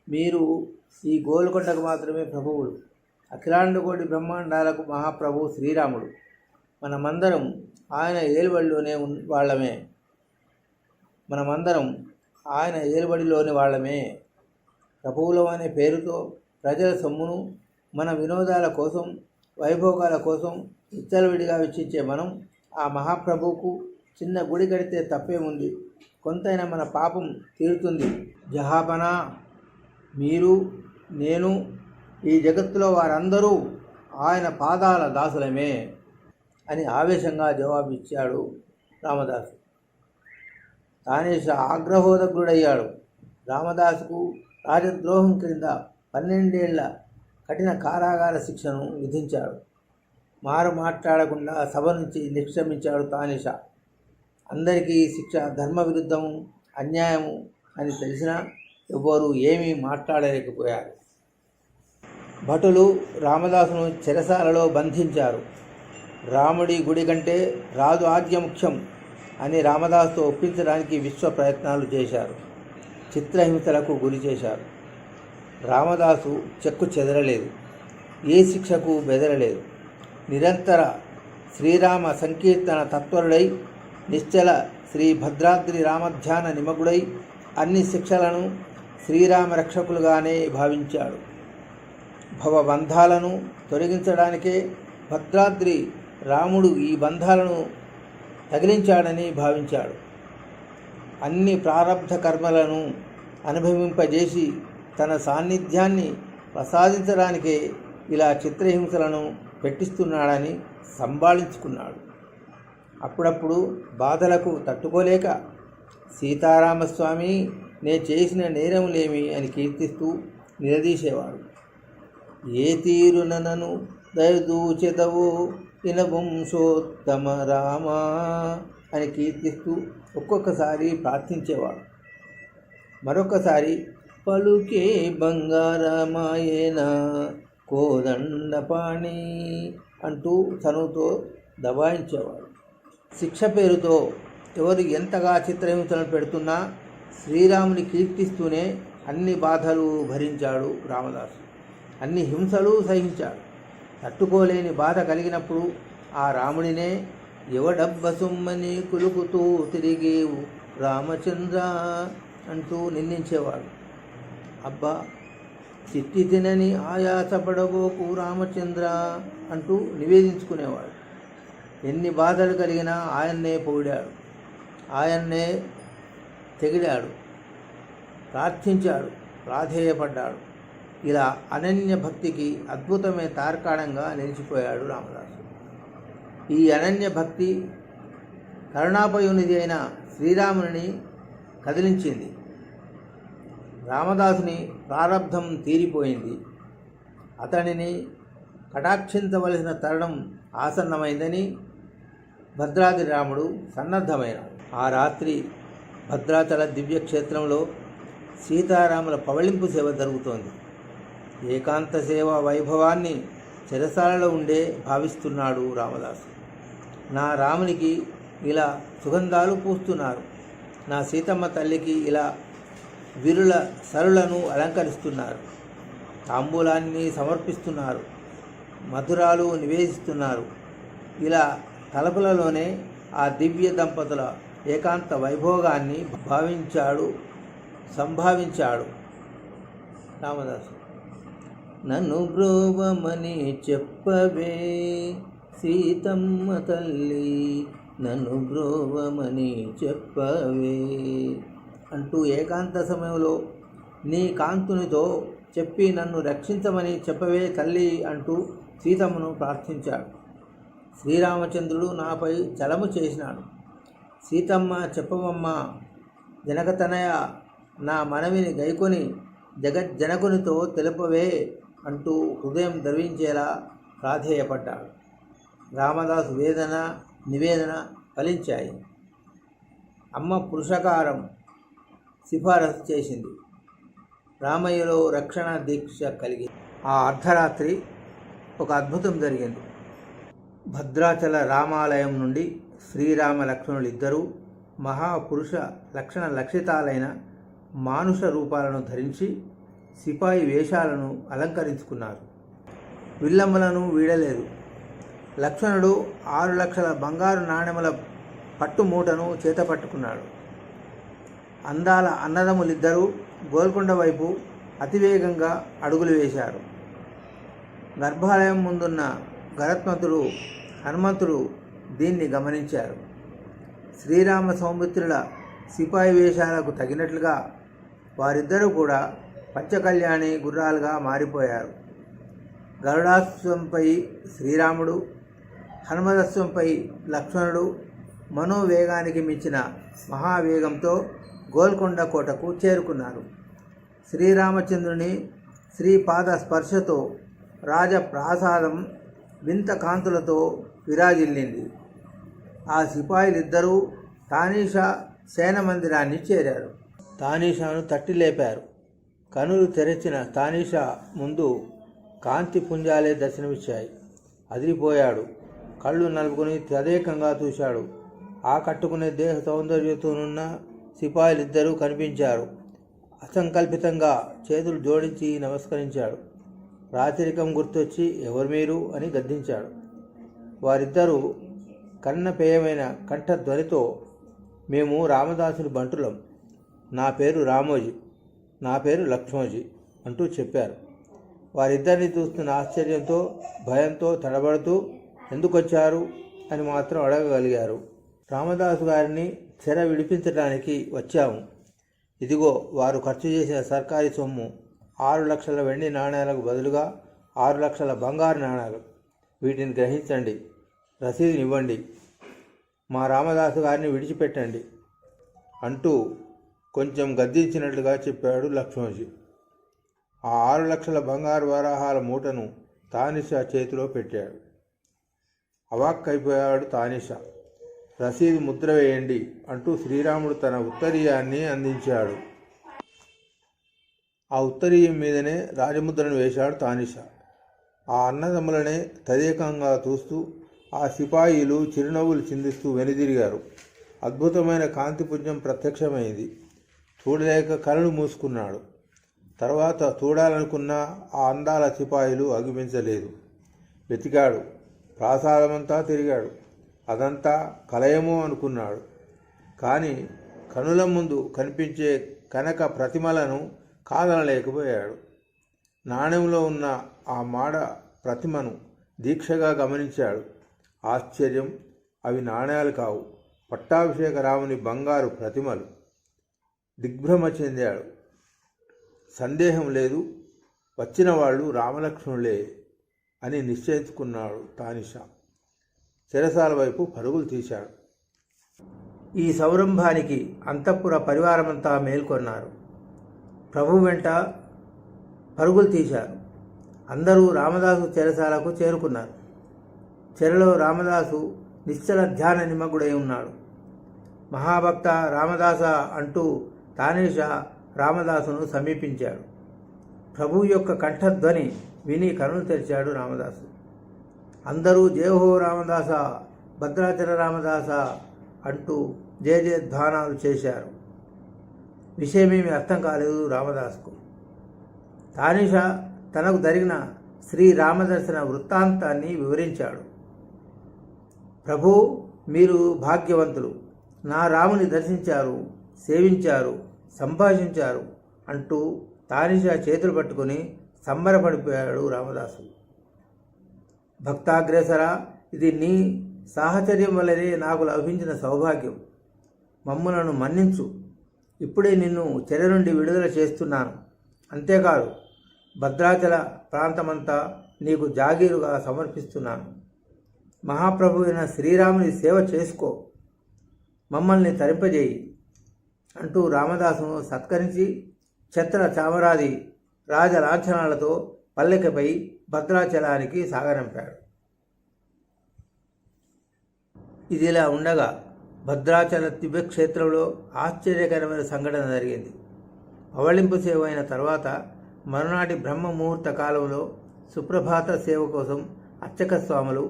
మీరు ఈ గోల్కొండకు మాత్రమే ప్రభువులు. అఖిలాండకోటి బ్రహ్మాండాలకు మహాప్రభు శ్రీరాముడు. మనమందరం ఆయన ఏలుబడిలోనే వాళ్ళమే. ప్రభువులం అనే పేరుతో ప్రజల సొమ్మును మన వినోదాల కోసం, వైభోగాల కోసం విచ్చలవిడిగా వెచ్చించే మనం ఆ మహాప్రభువుకు చిన్న గుడి కడితే తప్పేముంది? కొంతైనా మన పాపం తీరుతుంది. జహాపనా, మీరు, నేను, ఈ జగత్తులో వారందరూ ఆయన పాదాల దాసులమే అని ఆవేశంగా జవాబిచ్చాడు రామదాసు. తానేషా ఆగ్రహోదగ్రుడయ్యాడు. రామదాసుకు రాజద్రోహం క్రింద 12 ఏళ్ల కఠిన కారాగార శిక్షను విధించాడు. మారు మాట్లాడకుండా సభ నుంచి నిష్క్రమించాడు తానేషా. అందరికీ ఈ శిక్ష ధర్మ విరుద్ధము, అన్యాయము అని తెలిసినా ఎవ్వరూ ఏమీ మాట్లాడలేకపోయారు. భటులు రామదాసును చెరసాలలో బంధించారు. రాముడి గుడి కంటే రాజు ఆజ్ఞ ముఖ్యం అని రామదాసుతో ఒప్పించడానికి విశ్వ ప్రయత్నాలు చేశారు. చిత్రహింసలకు గురి చేశారు. రామదాసు చెక్కు చెదరలేదు, ఏ శిక్షకు బెదరలేదు. నిరంతర శ్రీరామ సంకీర్తన తత్పరుడై, నిశ్చల శ్రీ భద్రాద్రి రామధ్యాన నిమగ్నుడై అన్ని శిక్షలను శ్రీరామ రక్షకులుగానే భావించాడు. భవబంధాలను తొలగించడానికే భద్రాద్రి రాముడు ఈ బంధాలను తగిలించాడని భావించాడు. అన్ని ప్రారబ్ధ కర్మలను అనుభవింపజేసి తన సాన్నిధ్యాన్ని ప్రసాదించడానికే ఇలా చిత్రహింసలను పెట్టిస్తున్నాడని సంభాళించుకున్నాడు. అప్పుడప్పుడు బాధలకు తట్టుకోలేక సీతారామస్వామి నే చేసిన నేరములేమి అని కీర్తిస్తూ నిలదీసేవాడు. ఏ తీరున నన్ను దయదూచెదవో ఇనవంశోత్తమ రామా అని కీర్తిస్తూ ఒక్కొక్కసారి ప్రార్థించేవాడు. మరొకసారి పలుకే బంగారమాయేన కోదండపాణి అంటూ తనుతో దబాయించేవాడు. శిక్ష పేరుతో ఎవరు ఎంతగా చిత్రహింసలను పెడుతున్నా శ్రీరాముని కీర్తిస్తూనే అన్ని బాధలు భరించాడు రామదాసు. అన్ని హింసలు సహించాడు. తట్టుకోలేని బాధ కలిగినప్పుడు ఆ రాముడినే ఎవడబ్బ సొమ్మని కులుకుతూ తిరిగేవు రామచంద్ర అంటూ నిందించేవాడు. అబ్బా చిట్టి తినని ఆయాసపడబోకు రామచంద్ర అంటూ నివేదించుకునేవాడు. ఎన్ని బాధలు కలిగినా ఆయన్నే పొగిడాడు, ఆయన్నే తెగిడాడు, ప్రార్థించాడు, ప్రాధేయపడ్డాడు. ఇలా అనన్య భక్తికి అద్భుతమైన తార్కాణంగా నిలిచిపోయాడు రామదాసు. ఈ అనన్య భక్తి కరుణాపయునిది అయిన శ్రీరాముని కదిలించింది. రామదాసుని ప్రారబ్ధం తీరిపోయింది. అతనిని కటాక్షించవలసిన తరుణం ఆసన్నమైందని భద్రాద్రి రాముడు సన్నద్ధమైనాడు. ఆ రాత్రి భద్రాచల దివ్యక్షేత్రంలో సీతారాముల పవళింపు సేవ జరుగుతోంది. ఏకాంత సేవ వైభవాన్ని చెరసాలలో ఉండే భావిస్తున్నాడు రామదాసు. నా రామునికి ఇలా సుగంధాలు పూస్తున్నారు, నా సీతమ్మ తల్లికి ఇలా విరుల సరులను అలంకరిస్తున్నారు, తాంబూలాన్ని సమర్పిస్తున్నారు, మధురాలు నివేదిస్తున్నారు. ఇలా తలపులలోనే ఆ దివ్య దంపతుల ఏకాంత వైభోగాన్ని సంభావించాడు రామదాసు. నన్ను బ్రోవమని చెప్పవే సీతమ్మ తల్లి, నన్ను బ్రోవమని చెప్పవే అంటూ ఏకాంత సమయంలో నీ కాంతునితో చెప్పి నన్ను రక్షించమని చెప్పవే తల్లి అంటూ సీతమ్మను ప్రార్థించాడు. శ్రీరామచంద్రుడు నాపై చలము చేసినాడు. సీతమ్మ చెప్పవమ్మ జనకతనయ, నా మనవిని గైకొని జగజ్జనకునితో తెలుపవే అంటూ హృదయం ద్రవించేలా ప్రాధేయపడ్డాడు. రామదాసు నివేదన ఫలించాయి. అమ్మ పురుషకారం సిఫారసు చేసింది. రామయ్యలో రక్షణ దీక్ష కలిగి ఆ అర్ధరాత్రి ఒక అద్భుతం జరిగింది. భద్రాచల రామాలయం నుండి శ్రీరామ లక్ష్మణులు ఇద్దరూ మహాపురుష లక్షణ లక్షితాలైన మానుష రూపాలను ధరించి సిపాయి వేషాలను అలంకరించుకున్నారు. విల్లమ్మలను వీడలేదు. లక్ష్మణుడు 6 లక్షల బంగారు నాణెముల పట్టుమూటను చేతపట్టుకున్నాడు. అందాల అన్నదమ్ములిద్దరూ గోల్కొండ వైపు అతివేగంగా అడుగులు వేశారు. గర్భాలయం ముందున్న గరత్మంతుడు హనుమంతుడు దీన్ని గమనించారు. శ్రీరామ సౌమిత్రుల సిపాయి వేషాలకు తగినట్లుగా వారిద్దరూ కూడా పంచకళ్యాణి గుర్రాలుగా మారిపోయారు. గరుడాశ్వంపై శ్రీరాముడు, హనుమదశ్వంపై లక్ష్మణుడు మనోవేగానికి మించిన మహావేగంతో గోల్కొండ కోటకు చేరుకున్నారు. శ్రీరామచంద్రుని శ్రీపాద స్పర్శతో రాజప్రాసాదం వింత కాంతులతో విరాజిల్లింది. ఆ సిపాయిలిద్దరూ తానీషా సేన మందిరాన్ని చేరారు. తానీషాను తట్టి లేపారు. కనులు తెరచిన తానీషా ముందు కాంతి పుంజాలే దర్శనమిచ్చాయి. అదిరిపోయాడు. కళ్ళు నలుపుకొని తదేకంగా చూశాడు. ఆ కట్టుకునే దేహ సౌందర్యంతోనున్న సిపాయిలిద్దరూ కనిపించారు. అసంకల్పితంగా చేతులు జోడించి నమస్కరించాడు. రాచరికం గుర్తొచ్చి ఎవరు మీరు అని గద్దించాడు. వారిద్దరూ కన్నపేయమైన కంఠధ్వనితో మేము రామదాసుని బంటులం, నా పేరు రామోజీ, నా పేరు లక్ష్మోజీ అంటూ చెప్పారు. వారిద్దరిని చూస్తున్న ఆశ్చర్యంతో భయంతో తడబడుతూ ఎందుకొచ్చారు అని మాత్రం అడగగలిగారు. రామదాసు గారిని చెర విడిపించడానికి వచ్చాము. ఇదిగో వారు ఖర్చు చేసిన సర్కారీ సొమ్ము 6 లక్షల వెండి నాణేలకు బదులుగా 6 లక్షల బంగారు నాణాలు. వీటిని గ్రహించండి, రసీదునివ్వండి, మా రామదాసు గారిని విడిచిపెట్టండి అంటూ కొంచెం గద్దించినట్లుగా చెప్పాడు లక్ష్మణజీ. ఆ 6 లక్షల బంగారు వరాహాల మూటను తానిషా చేతిలో పెట్టాడు. అవాక్కైపోయాడు తానిషా. రసీదు ముద్ర వేయండి అంటూ శ్రీరాముడు తన ఉత్తరీయాన్ని అందించాడు. ఆ ఉత్తరీయం మీదనే రాజముద్రను వేశాడు తానిషా. ఆ అన్నదమ్ములనే తదేకంగా చూస్తూ ఆ సిపాయిలు చిరునవ్వులు చిందిస్తూ వెనుదిరిగారు. అద్భుతమైన కాంతిపుంజం ప్రత్యక్షమైంది. చూడలేక కళ్ళు మూసుకున్నాడు. తర్వాత చూడాలనుకున్న ఆ అందాల సిపాయిలు అగుపించలేదు. వెతికాడు, ప్రాసాదమంతా తిరిగాడు. అదంతా కలయమో అనుకున్నాడు. కానీ కనుల ముందు కనిపించే కనక ప్రతిమలను కాదనలేకపోయాడు. నాణెంలో ఉన్న ఆ మాడ ప్రతిమను దీక్షగా గమనించాడు. ఆశ్చర్యం, అవి నాణేలు కావు, పట్టాభిషేక రాముని బంగారు ప్రతిమలు. దిగ్భ్రమ చెందాడు. సందేహం లేదు, వచ్చిన వాళ్ళు రామలక్ష్మణులే అని నిశ్చయించుకున్నాడు తానిషా. చెరసాల వైపు పరుగులు తీశాడు. ఈ సంరంభానికి అంతఃపుర పరివారమంతా మేల్కొన్నారు. ప్రభు వెంట పరుగులు తీశారు. అందరూ రామదాసు చెరసాలకు చేరుకున్నారు. చెరలో రామదాసు నిశ్చల ధ్యాన నిమగ్నుడై ఉన్నాడు. మహాభక్త రామదాస అంటూ తానిషా రామదాసును సమీపించాడు. ప్రభు యొక్క కంఠధ్వని విని కనులు తెరిచాడు రామదాసు. అందరూ జయహో రామదాస, భద్రాచల రామదాస అంటూ జయజయధ్వానాలు చేశారు. విషయమేమి అర్థం కాలేదు రామదాసుకు. తానిషా తనకు జరిగిన శ్రీరామదర్శన వృత్తాంతాన్ని వివరించాడు. ప్రభు, మీరు భాగ్యవంతులు, నా రాముని దర్శించారు, సేవించారు, సంభాషించారు అంటూ తానిషా చేతులు పట్టుకుని సంబరపడిపోయాడు రామదాసు. భక్తాగ్రేసర, ఇది నీ సాహచర్యం వల్లనే నాకు లభించిన సౌభాగ్యం. మమ్ములను మన్నించు. ఇప్పుడే నిన్ను చెర నుండి విడుదల చేస్తున్నాను. అంతేకాదు, భద్రాచల ప్రాంతమంతా నీకు జాగీరుగా సమర్పిస్తున్నాను. మహాప్రభు అయిన శ్రీరాముని సేవ చేసుకో, మమ్మల్ని తరింపజేయి అంటూ రామదాసును సత్కరించి ఛత్ర చామరాది రాజలాంఛనాలతో పల్లెకపై భద్రాచలానికి సాగనంపాడు. ఇదిలా ఉండగా భద్రాచల దివ్యక్షేత్రంలో ఆశ్చర్యకరమైన సంఘటన జరిగింది. పవళింపు సేవ అయిన తర్వాత మరునాటి బ్రహ్మ ముహూర్త కాలంలో సుప్రభాత సేవ కోసం అర్చక స్వాములు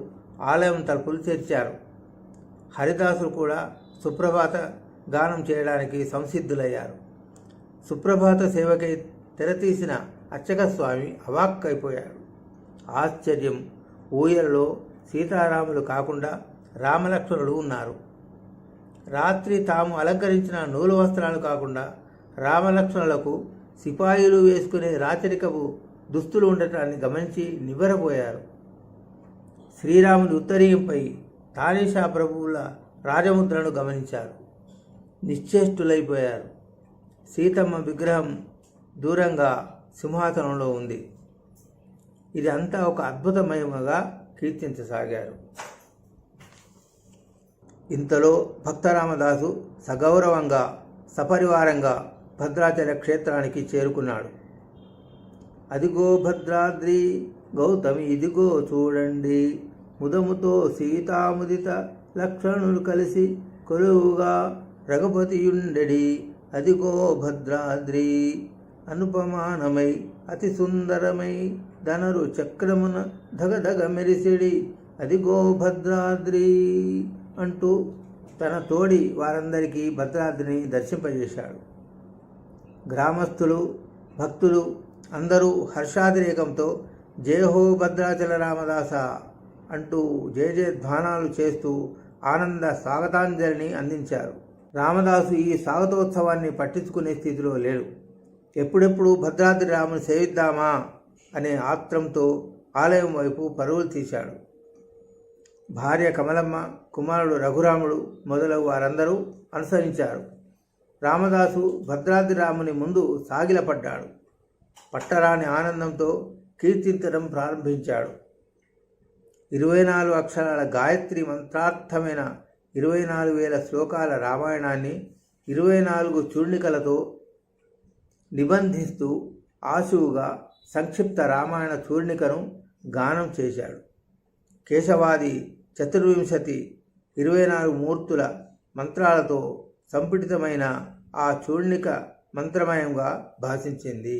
ఆలయం తలుపులు తెరిచారు. హరిదాసులు కూడా సుప్రభాత గానం చేయడానికి సంసిద్ధులయ్యారు. సుప్రభాత సేవకై తెరతీసిన అర్చక స్వామి అవాక్కైపోయాడు. ఆశ్చర్యం, ఊయలలో సీతారాములు కాకుండా రామలక్ష్మణులు ఉన్నారు. రాత్రి తాము అలంకరించిన నూలు వస్త్రాలు కాకుండా రామలక్ష్మణులకు సిపాయిలు వేసుకునే రాచరికపు దుస్తులు ఉండటాన్ని గమనించి నివ్వెరపోయారు. శ్రీరాముని ఉత్తరీయంపై తానిషా ప్రభువుల రాజముద్రను గమనించారు. నిశ్చేష్టులైపోయారు. సీతమ్మ విగ్రహం దూరంగా సింహాసనంలో ఉంది. ఇది అంతా ఒక అద్భుతమయముగా కీర్తించసాగారు. ఇంతలో భక్తరామదాసు సగౌరవంగా సపరివారంగా భద్రాచల క్షేత్రానికి చేరుకున్నాడు. అదిగో భద్రాద్రి, గౌతమి ఇదిగో చూడండి, ముదముతో సీతాముదిత లక్ష్మణులు కలిసి కొలువుగా రఘుపతియుండెడి. అదిగో భద్రాద్రి, అనుపమానమై అతి సుందరమై ధనరు చక్రమున ధగధగ మెరిసిడి. అదిగో భద్రాద్రి అంటూ తన తోడి వారందరికీ భద్రాద్రిని దర్శింపజేశాడు. గ్రామస్తులు, భక్తులు అందరూ హర్షాతిరేకంతో జయహో భద్రాచల రామదాస అంటూ జయజయధ్వానాలు చేస్తూ ఆనంద స్వాగతాంజలిని అందించారు. రామదాసు ఈ స్వాగతోత్సవాన్ని పట్టించుకునే స్థితిలో లేడు. ఎప్పుడెప్పుడు భద్రాద్రి రాముని సేవిద్దామా అనే ఆత్రంతో ఆలయం వైపు పరుగులు తీశాడు. భార్య కమలమ్మ, కుమారుడు రఘురాముడు మొదలగు వారందరూ అనుసరించారు. రామదాసు భద్రాద్రి రాముని ముందు సాగిలపడ్డాడు. పట్టరాని ఆనందంతో కీర్తించడం ప్రారంభించాడు. 24 అక్షరాల గాయత్రి మంత్రార్థమైన 24,000 శ్లోకాల రామాయణాన్ని 24 చూర్ణికలతో నిబంధిస్తూ ఆశువుగా సంక్షిప్త రామాయణ చూర్ణికను గానం చేశాడు. కేశవాది చతుర్వింశతి 24 మూర్తుల మంత్రాలతో సంపుటితమైన ఆ చూర్ణిక మంత్రమయంగా భాషించింది.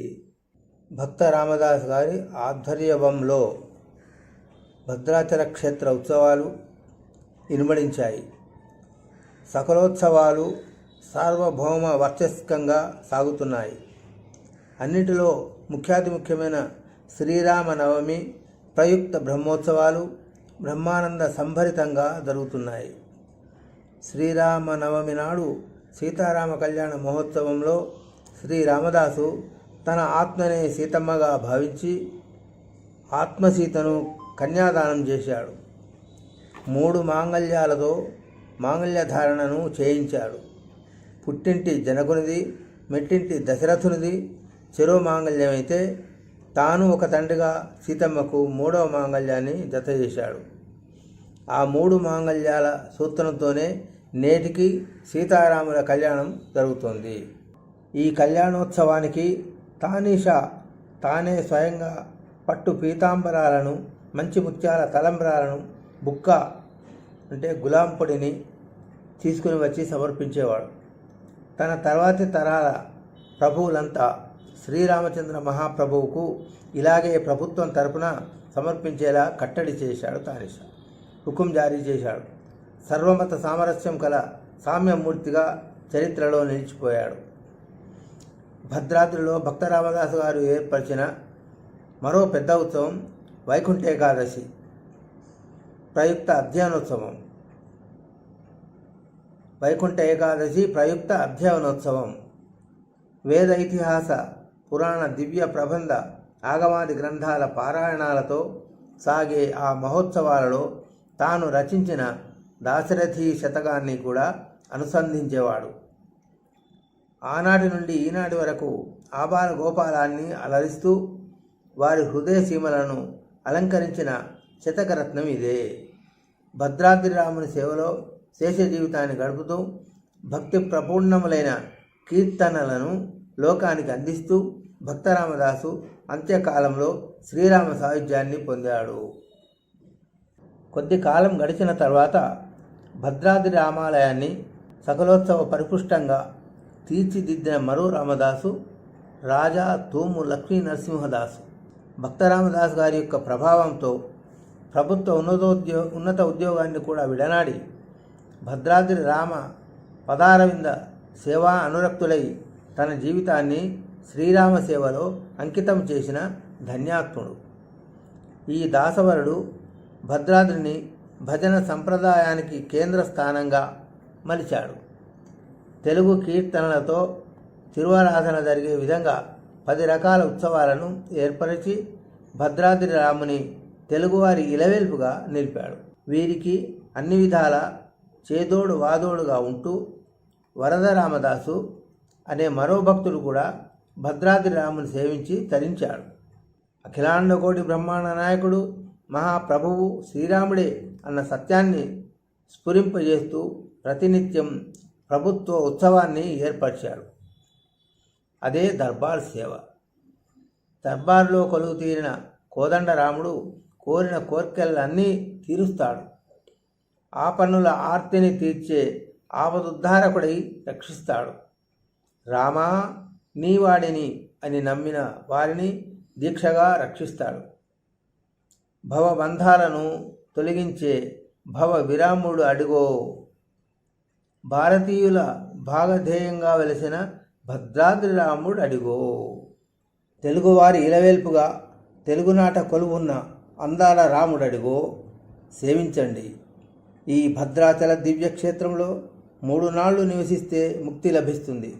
భక్త రామదాస్ గారి ఆధ్వర్యంలో భద్రాచల క్షేత్ర ఉత్సవాలు ఇనుమడించాయి. సకలోత్సవాలు సార్వభౌమ వర్చస్కంగా సాగుతున్నాయి. అన్నిటిలో ముఖ్యమైన శ్రీరామనవమి ప్రయుక్త బ్రహ్మోత్సవాలు బ్రహ్మానంద సంభరితంగా జరుగుతున్నాయి. శ్రీరామనవమి నాడు సీతారామ కళ్యాణ మహోత్సవంలో శ్రీరామదాసు తన ఆత్మనే సీతమ్మగా భావించి ఆత్మసీతను కన్యాదానం చేశాడు. 3 మాంగళ్యాలతో మాంగళ్యధారణను చేయించాడు. పుట్టింటి జనకునిది, మెట్టింటి దశరథునిది చెరో మాంగళ్యమైతే తాను ఒక తండ్రిగా సీతమ్మకు 3వ మాంగళ్యాన్ని జతచేశాడు. ఆ 3 మాంగళ్యాల సూత్రంతోనే నేటికి సీతారాముల కళ్యాణం జరుగుతోంది. ఈ కళ్యాణోత్సవానికి తానీషా తానే స్వయంగా పట్టు పీతాంబరాలను, మంచి ముత్యాల తలంబ్రాలను, బుక్క అంటే గులాం పొడిని తీసుకుని వచ్చి సమర్పించేవాడు. తన తర్వాతి తరాల ప్రభువులంతా శ్రీరామచంద్ర మహాప్రభువుకు ఇలాగే ప్రభుత్వం తరపున సమర్పించేలా కట్టడి చేశాడు. తానీషా హుకుం జారీ చేశాడు. సర్వమత సామరస్యం కల సామ్యమూర్తిగా చరిత్రలో నిలిచిపోయాడు. భద్రాద్రిలో భక్త రామదాసు గారు ఏర్పరిచిన మరో పెద్ద ఉత్సవం వైకుంఠ ఏకాదశి ప్రయుక్త అధ్యయనోత్సవం. వైకుంఠ ఏకాదశి ప్రయుక్త అధ్యయనోత్సవం వేద ఇతిహాస పురాణ దివ్య ప్రబంధ ఆగమాది గ్రంథాల పారాయణాలతో సాగే ఆ మహోత్సవాలలో తాను రచించిన దాశరథి శతకాన్ని కూడా అనుసంధించేవాడు. ఆనాటి నుండి ఈనాటి వరకు ఆబాల గోపాలాన్ని అలరిస్తూ వారి హృదయ సీమలను అలంకరించిన శతకరత్నం ఇదే. భద్రాద్రి రాముని సేవలో శేష జీవితాన్ని గడుపుతూ భక్తి ప్రపూర్ణములైన కీర్తనలను లోకానికి అందిస్తూ భక్తరామదాసు అంత్యకాలంలో శ్రీరామ సాయుధ్యాన్ని పొందాడు. కొద్ది కాలం గడిచిన తర్వాత భద్రాద్రి రామాలయాన్ని సకలోత్సవ పరిపుష్టంగా తీర్చిదిద్దిన మరో రామదాసు రాజా తూము లక్ష్మీ నరసింహదాసు. భక్తరామదాసు గారి యొక్క ప్రభావంతో ప్రభుత్వ ఉన్నత ఉద్యోగాన్ని కూడా విడనాడి భద్రాద్రి రామ పదారవింద సేవా అనురక్తులై తన జీవితాన్ని శ్రీరామ సేవలో అంకితం చేసిన ధన్యాత్ముడు. ఈ దాసవరుడు భద్రాద్రిని భజన సంప్రదాయానికి కేంద్ర స్థానంగా మలిచాడు. తెలుగు కీర్తనలతో తిరువారాధన జరిగే విధంగా 10 రకాల ఉత్సవాలను ఏర్పరిచి భద్రాద్రి రాముని తెలుగువారి ఇలవేల్పుగా నిలిపాడు. వీరికి అన్ని విధాల చేదోడు వాదోడుగా ఉంటూ వరద రామదాసు అనే మరో భక్తుడు కూడా భద్రాద్రి రాముని సేవించి తరించాడు. అఖిలాండకోటి బ్రహ్మాండ నాయకుడు మహాప్రభువు శ్రీరాముడే అన్న సత్యాన్ని స్ఫురింపజేస్తూ ప్రతినిత్యం ప్రభుత్వ ఉత్సవాన్ని ఏర్పరిచాడు. అదే దర్బార్ సేవ. దర్బార్లో కొలువు తీరిన కోదండరాముడు కోరిన కోర్కెలన్నీ తీరుస్తాడు. ఆపన్నుల ఆర్తిని తీర్చే ఆపదుద్ధారకుడై రక్షిస్తాడు. రామా నీవాడిని అని నమ్మిన వారిని దీక్షగా రక్షిస్తాడు. భవబంధాలను తొలగించే భవ విరాముడు అడిగో. భారతీయుల భాగధేయంగా వెలిసిన భద్రాద్రి రాముడు అడిగో. తెలుగువారి ఇలవేల్పుగా తెలుగునాట కొలువున్న అందాల రాముడు అడిగో. సేవించండి. ఈ భద్రాచల దివ్యక్షేత్రంలో 3 నాళ్ళు నివసిస్తే ముక్తి లభిస్తుంది.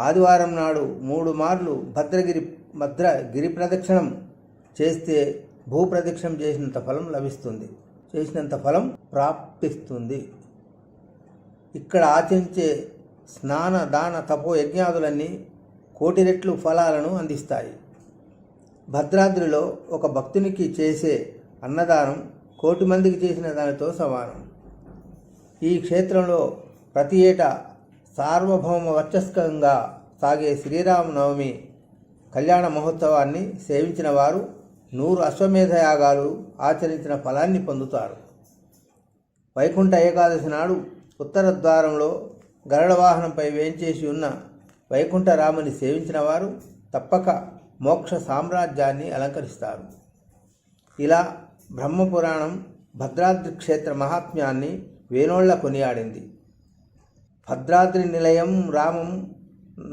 ఆదివారం నాడు 3 మార్లు భద్రగిరి ప్రదక్షిణం చేస్తే భూప్రదక్షిణం చేసినంత ఫలం ప్రాప్తిస్తుంది. ఇక్కడ ఆచరించే స్నాన దాన తపో యజ్ఞాదులన్నీ కోటి రెట్లు ఫలాలను అందిస్తాయి. భద్రాద్రిలో ఒక భక్తునికి చేసే అన్నదానం కోటి మందికి చేసిన దానితో సమానం. ఈ క్షేత్రంలో ప్రతి ఏటా సార్వభౌమ వర్చస్కంగా సాగే శ్రీరామనవమి కళ్యాణ మహోత్సవాన్ని సేవించిన వారు 100 అశ్వమేధ యాగాలు ఆచరించిన ఫలాన్ని పొందుతారు. వైకుంఠ ఏకాదశి నాడు ఉత్తర ద్వారంలో గరుడ వాహనంపై వేంచేసి ఉన్న వైకుంఠ రాముని సేవించిన వారు తప్పక మోక్ష సామ్రాజ్యాన్ని అలంకరిస్తారు. ఇలా బ్రహ్మపురాణం భద్రాద్రి క్షేత్ర మహాత్మ్యాన్ని వేనోళ్ల కొనియాడింది. భద్రాద్రి నిలయం రామం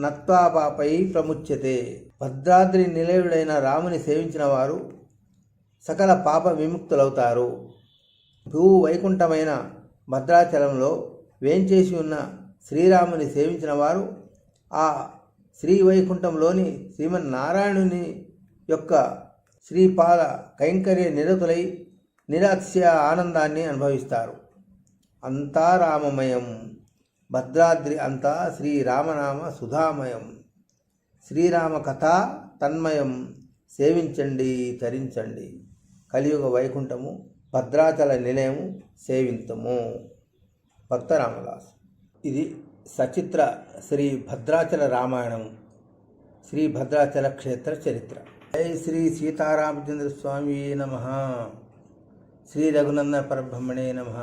నత్వాపై ప్రముచ్యతే. భద్రాద్రి నిలయుడైన రాముని సేవించిన వారు సకల పాప విముక్తులవుతారు. భూవైకుంఠమైన భద్రాచలంలో వేంచేసి ఉన్న శ్రీరాముని సేవించిన వారు ఆ శ్రీవైకుంఠంలోని శ్రీమన్నారాయణుని యొక్క శ్రీపాద కైంకర్య నిరతులై నిరాత్స్య ఆనందాన్ని అనుభవిస్తారు. అంతా రామమయం, భద్రాద్రి అంతా శ్రీరామనామ సుధామయం. శ్రీరామ కథా తన్మయం, సేవించండి తరించండి. కలియుగ వైకుంఠము భద్రాచల నిలయము సేవింతము. భక్త రామదాస్. ఇది సచిత్ర శ్రీ భద్రాచల రామాయణం, శ్రీ భద్రాచల క్షేత్ర చరిత్ర. జై శ్రీ సీతారామచంద్ర స్వామి నమః. శ్రీ రఘునందన పరబ్రహ్మణే నమః.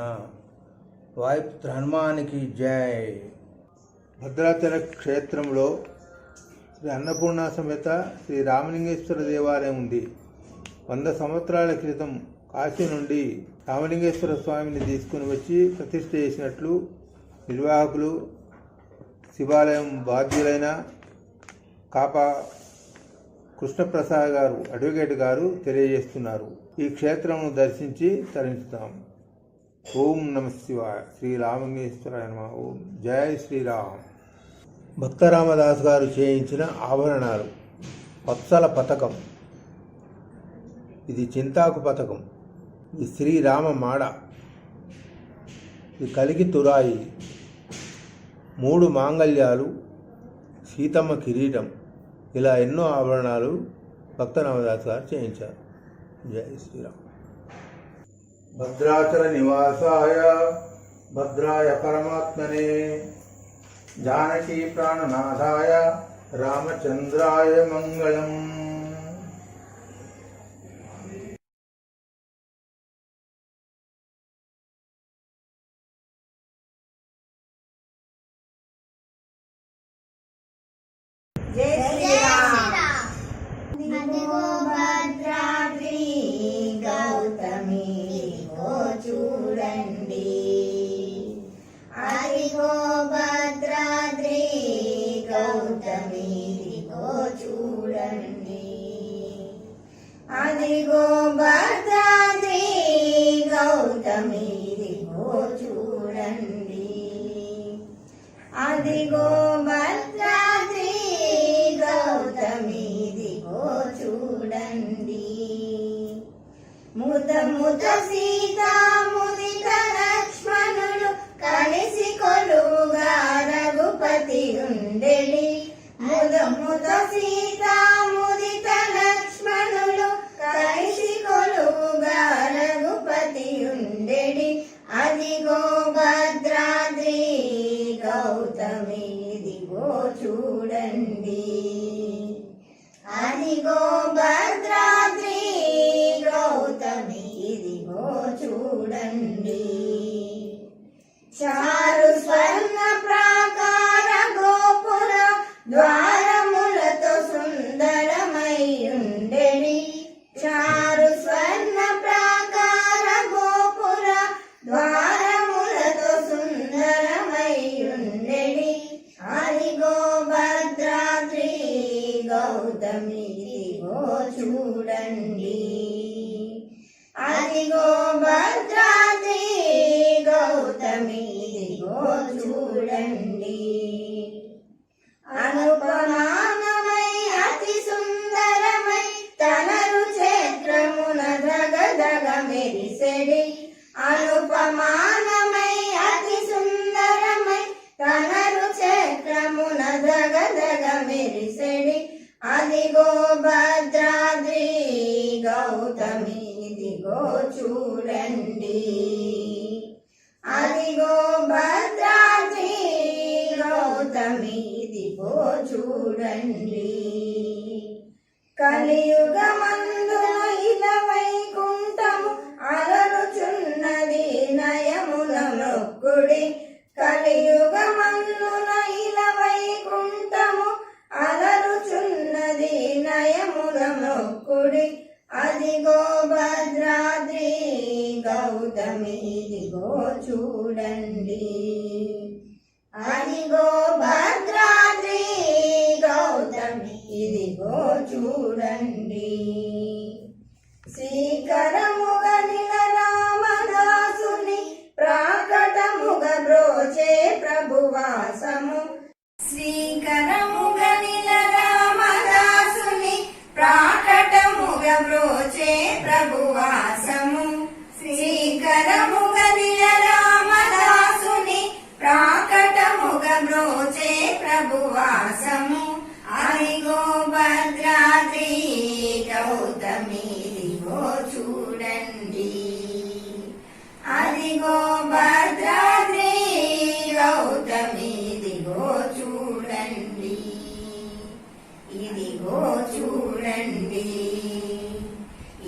వాయుపుత్ర హనుమానికి జై. భద్రాచల క్షేత్రంలో శ్రీ అన్నపూర్ణ సమేత శ్రీ రామలింగేశ్వర దేవాలయం ఉంది. 100 సంవత్సరాల క్రితం కాశీ నుండి రామలింగేశ్వర స్వామిని తీసుకుని వచ్చి ప్రతిష్ఠ చేసినట్లు నిర్వాహకులు, శివాలయం బాధ్యులైన కాపా కృష్ణప్రసాద్ గారు, అడ్వకేట్ గారు తెలియజేస్తున్నారు. ఈ క్షేత్రమును దర్శించి తరించుతాం. ఓం నమ శివాయ. శ్రీ రామలింగేశ్వరాయ నమః. ఓం జై శ్రీరామ్. భక్త రామదాస్ గారు చేయించిన ఆభరణాలు. వత్సల పథకం. ఇది చింతాకు పథకం. ఇది శ్రీరామ మాడ. ఇది కలిగి తురాయి. 3 మాంగళ్యాలు, సీతమ్మ కిరీటం, ఇలా ఎన్నో ఆభరణాలు భక్త రామదాస్ గారు చేయించారు. జై శ్రీరామ్. భద్రాచల నివాసాయ భద్రాయ పరమాత్మనే జానకీ ప్రాణనాథాయ రామచంద్రాయ మంగళం. జై శ్రీరామ్. అదిగో భద్రాద్రి గౌతమి చూడండి. అదిగో భద్రాద్రి గౌతమి చూడండి. అదిగో భద్రాద్రి గౌతమి చూడండి. అదిగో భద్రాద్రి గౌతమి చూడండి. ముద ముద సీతా ముదిత లక్ష్మణులు కలిసి కొలువుగా రఘుపతి ఉండెడి. ముద ముద సీతా ముదిత లక్ష్మణులు కలిసి కొలువుగా రఘుపతి ఉండెడి. అదిగో భద్రాద్రి గౌతమి చూడండి. అదిగో భద్రాద్రి గౌతమి చూడండి. చారు స్వర్ణ ప్రాకార గోపుర ద్వారములతో సుందరమై ఉండెడి. చారు స్వర్ణ ప్రాకార గోపుర ద్వారములతో సుందరమై ఉండెడి. అదిగో భద్రాద్రి గౌతమి చూడండి. అదిగో భద్రాద్రి గౌతమి చూడండి. అనుపమానమై అతి సుందరమై తన రుచేత్రమున ధగ ధగ మెరిసెడి అనుపమానమై అతి సుందరమై తన రుచేత్రమున ధగ ధగ మెరిసెడి అదిగో భద్రాద్రి గౌతమి ఇదిగో చూడండి అదిగో భద్రాద్రి గౌతమి ఇదిగో చూడండి కలియుగమందున ఇల వైకుంఠము అలరుచున్నది నయమున మొక్కుడి కలియుగమందున ఇల వైకుంఠము అలరుచున్నది నయమున మొక్కుడి అదిగో భద్రాద్రి గౌతమి ఇదిగో చూడండి అదిగో భద్రాద్రి గౌతమి ఇదిగో చూడండి శ్రీకరముగ నిల రామదాసుని ప్రాకటముగ బ్రోచే ప్రభువాసము శ్రీకరముగ నిల రామదాసుని ప్రాకటముగ బ్రోచే ప్రభువాసము శ్రీకరముగ నిల రామదాసుని ప్రాకటముగ బ్రోచే ప్రభువాసము అదిగో భద్రాద్రి గౌతమి ఇదిగో చూడండి అదిగో భద్రాద్రి గౌతమి ఇదిగో చూడండి ఇదిగో చూడండి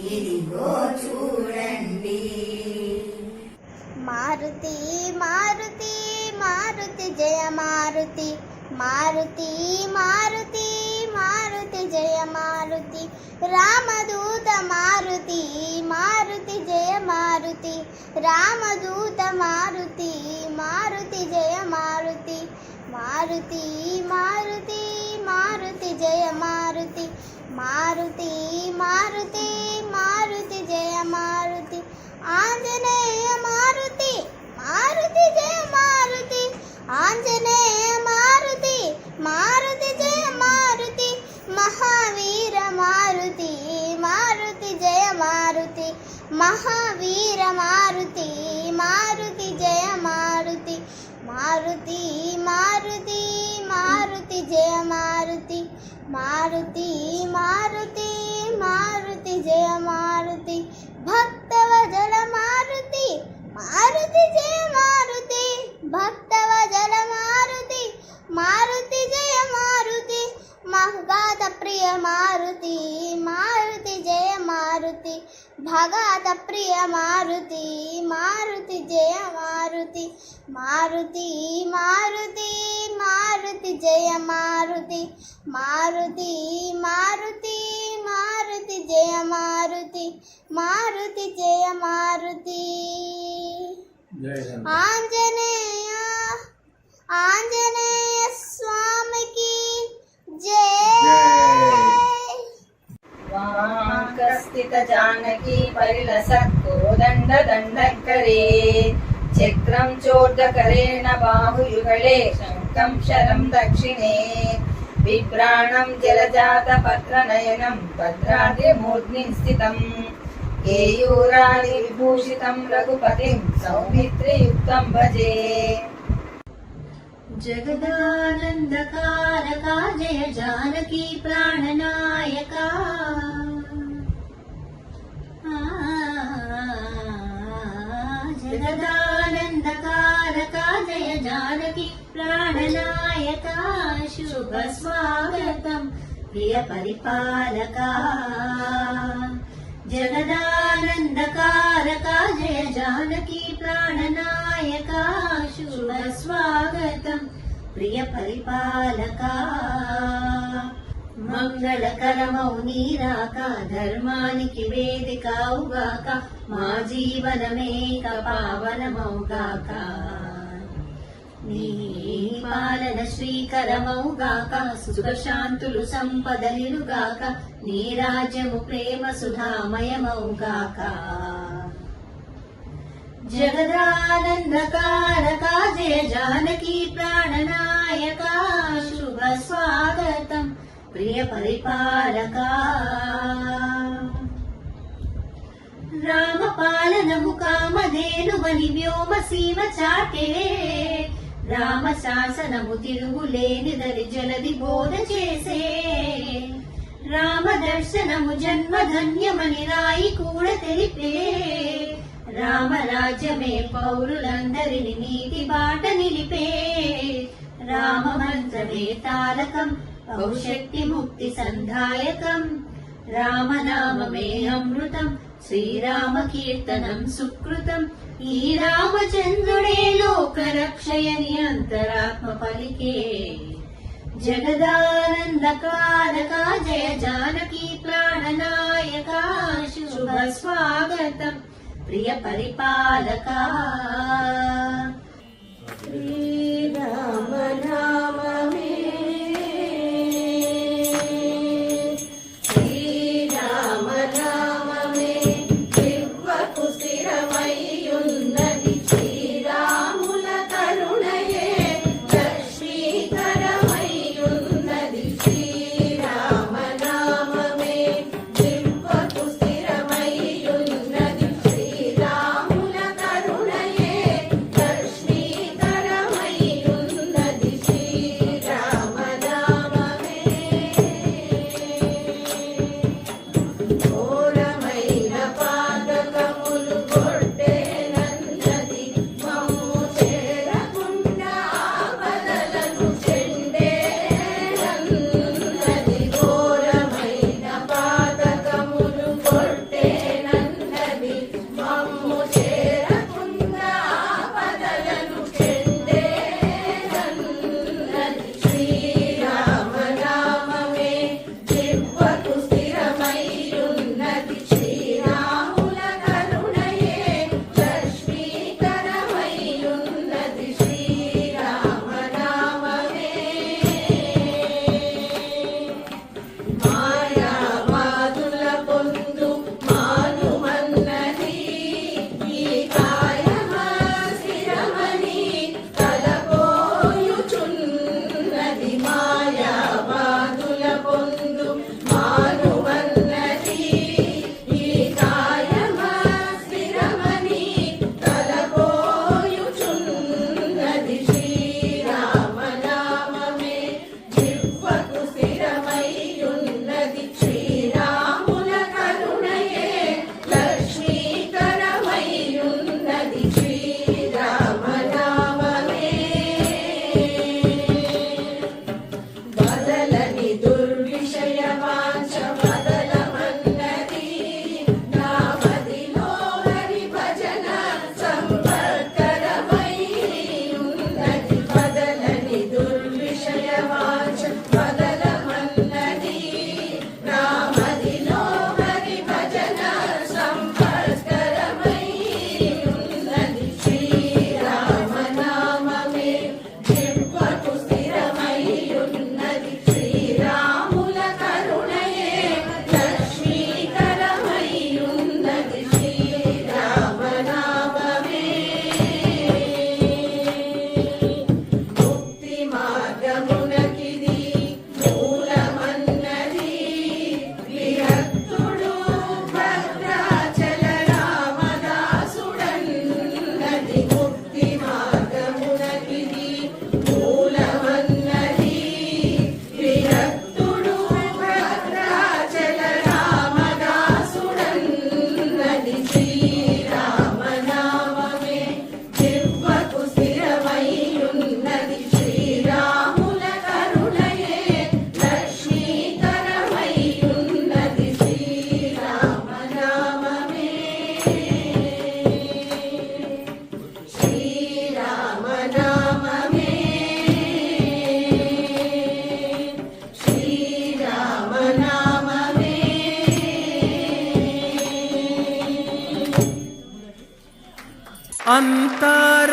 ఇదిగో చూడండి మారుతి మారుతి మారుతి జయ మారుతి మారుతి మారుతి మారుతి జయ మారుతి రామదూత మారుతి మారుతి జయ మారుతి రామదూత మారుతి మారుతి జయ మారుతి మారుతి మారుతి మారుతి జయ మారుతి మారుతి మారుతి మారుతి జయ మారుతి ఆంజనేయ మారుతి మారుతి జయ మారుతి ఆంజనేయ మారుతి మారుతి జయ మారుతి మహావీర మారుతి మారుతి జయ మారుతి మహావీర మారుతి మారుతి జయ మారుతి మారుతి మారుతి మారుతి జయ మారుతి మారుతి మారుతి మారుతి జయ మారుతి భక్తవజల మారుతి మారుతి జయ మారుతి భక్తవజల మారుతి మారుతి జయ మారుతి మహగాత ప్రియ మారుతి మారుతి జయ మారుతి భగాత ప్రియ మారుతి మారుతి జయ మారుతి మారుతి మారుతి మారుతి జయ మారుతి మారుతి మారుతి మారుతి జయ మారుతి మారుతి జయ మారుతి ఆంజనేయ ఆంజనేయ స్వామికి జయ వామాంకస్థిత జానకి పరిలసత్కోదండ దండకరే చక్రం చోర్ధకరేణ బాహుయుగళే శంఖం శరం దక్షిణే బిభ్రాణం జలజాత పత్రనయనం భద్రాద్రి మూర్ధ్ని స్థితం కేయూరాణి విభూషితం రఘుపతిం సౌమిత్రియుక్తం భజే జగదానందకారకా జయ జానకి ప్రాణనాయకా జగదానందకారకా జయ జానకి ప్రాణనాయకా శుభ స్వాగతం ప్రియ పరిపాలకా జగదానందకారకా జయ జానకి ప్రాణనాయకా శుభ స్వాగతం ప్రియ పరిపాలకా మంగళకరమౌ నీరాక ధర్మానికి వేదికవుగాక మా జీవనమేక పావనమౌగాక నీ పాలన శ్రీకరమౌగాక సుఖశాంతులు సంపదలిరుగాక నీ రాజ్యము ప్రేమ సుధామయమౌగాక జగదానందకారకా జయ జానకి ప్రాణనాయకా శుభ స్వాగతం ప్రియ పరిపాలకా రామ పాలనము కామధేనువని వ్యోమ సీమ చాటే రామ శాసనము తిరుగులేనిదని జలది బోధ చేసే రామ దర్శనము జన్మధన్యమని రాయి కూడా తెలిపే రామ రాజ్యమే పౌరులందరిని నీతి బాట నిలిపే రామ మంత్రమే తారకం బహుశక్తి ముక్తి సంధాయకం రామనామమే అమృతం శ్రీరామ కీర్తనం సుకృతం ఈ రామచంద్రుడే లోకరక్షయని అంతరాత్మ పలికే జగదానందకారకా జయ జానకి ప్రాణనాయకా శుభ స్వాగతం ప్రియ పరిపాలకా శ్రీరామ నామమే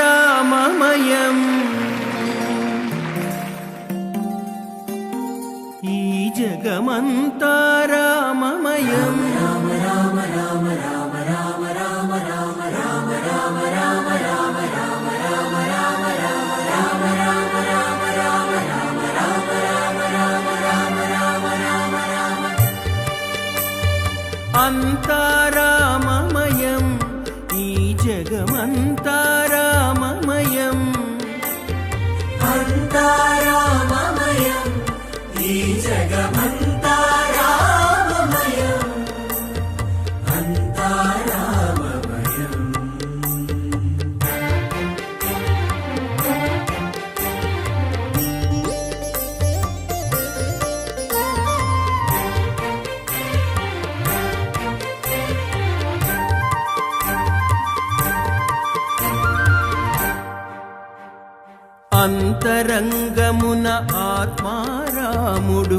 అంతారామమయం ఈ జగమంతా రామమయం రామ రామ రామ రామ రామ రామ రామ రామ రామ రామ అంతా రామమయం ఈ జగమంతా రామమయం అంతా రామమయం ఈ జగమంతా రామమయం అంతా రామమయం. అంతరంగమున ఆత్మారాముడు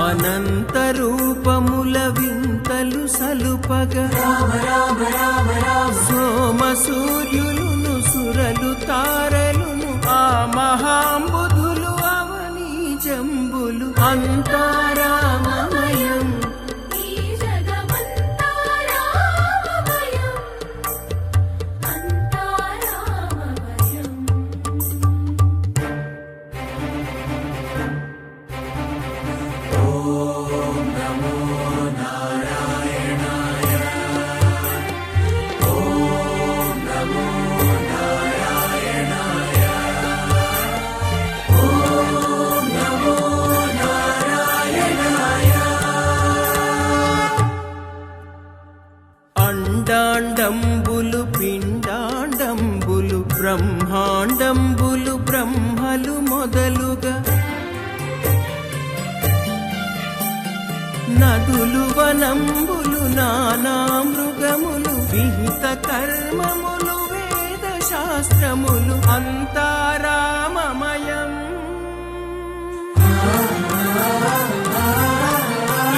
అనంత రూపముల వింతలు సలుపగ సోమ సూర్యులును సురలు తారలును ఆ మహాంబుధులు అవనీ జంబులు అంతారామమయం అండాండంబులు పిండాండంబులు బ్రహ్మాండంబులు బ్రహ్మలు మొదలుగా నదులు వనంబులు నానా మృగములు విహిత కర్మములు వేద శాస్త్రములు అంతా రామమయం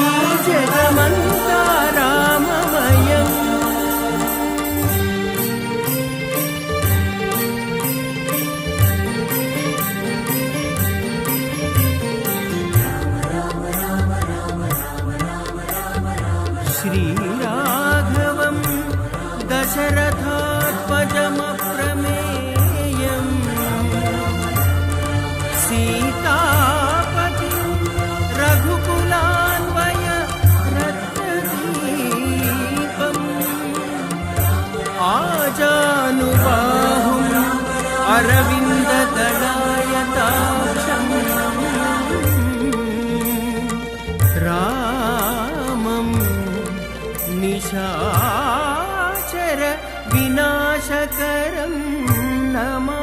ఈ జగమంతా రామమయం. శ్రీరాఘవం దశరథాత్మజమప్రమేయం సీతాపతి రఘుకులాన్వయ రత్నదీపం ఆజానుబాహుం అరవిందదళాయతాక్షం రామం నిశాచర వినాశకరం నమా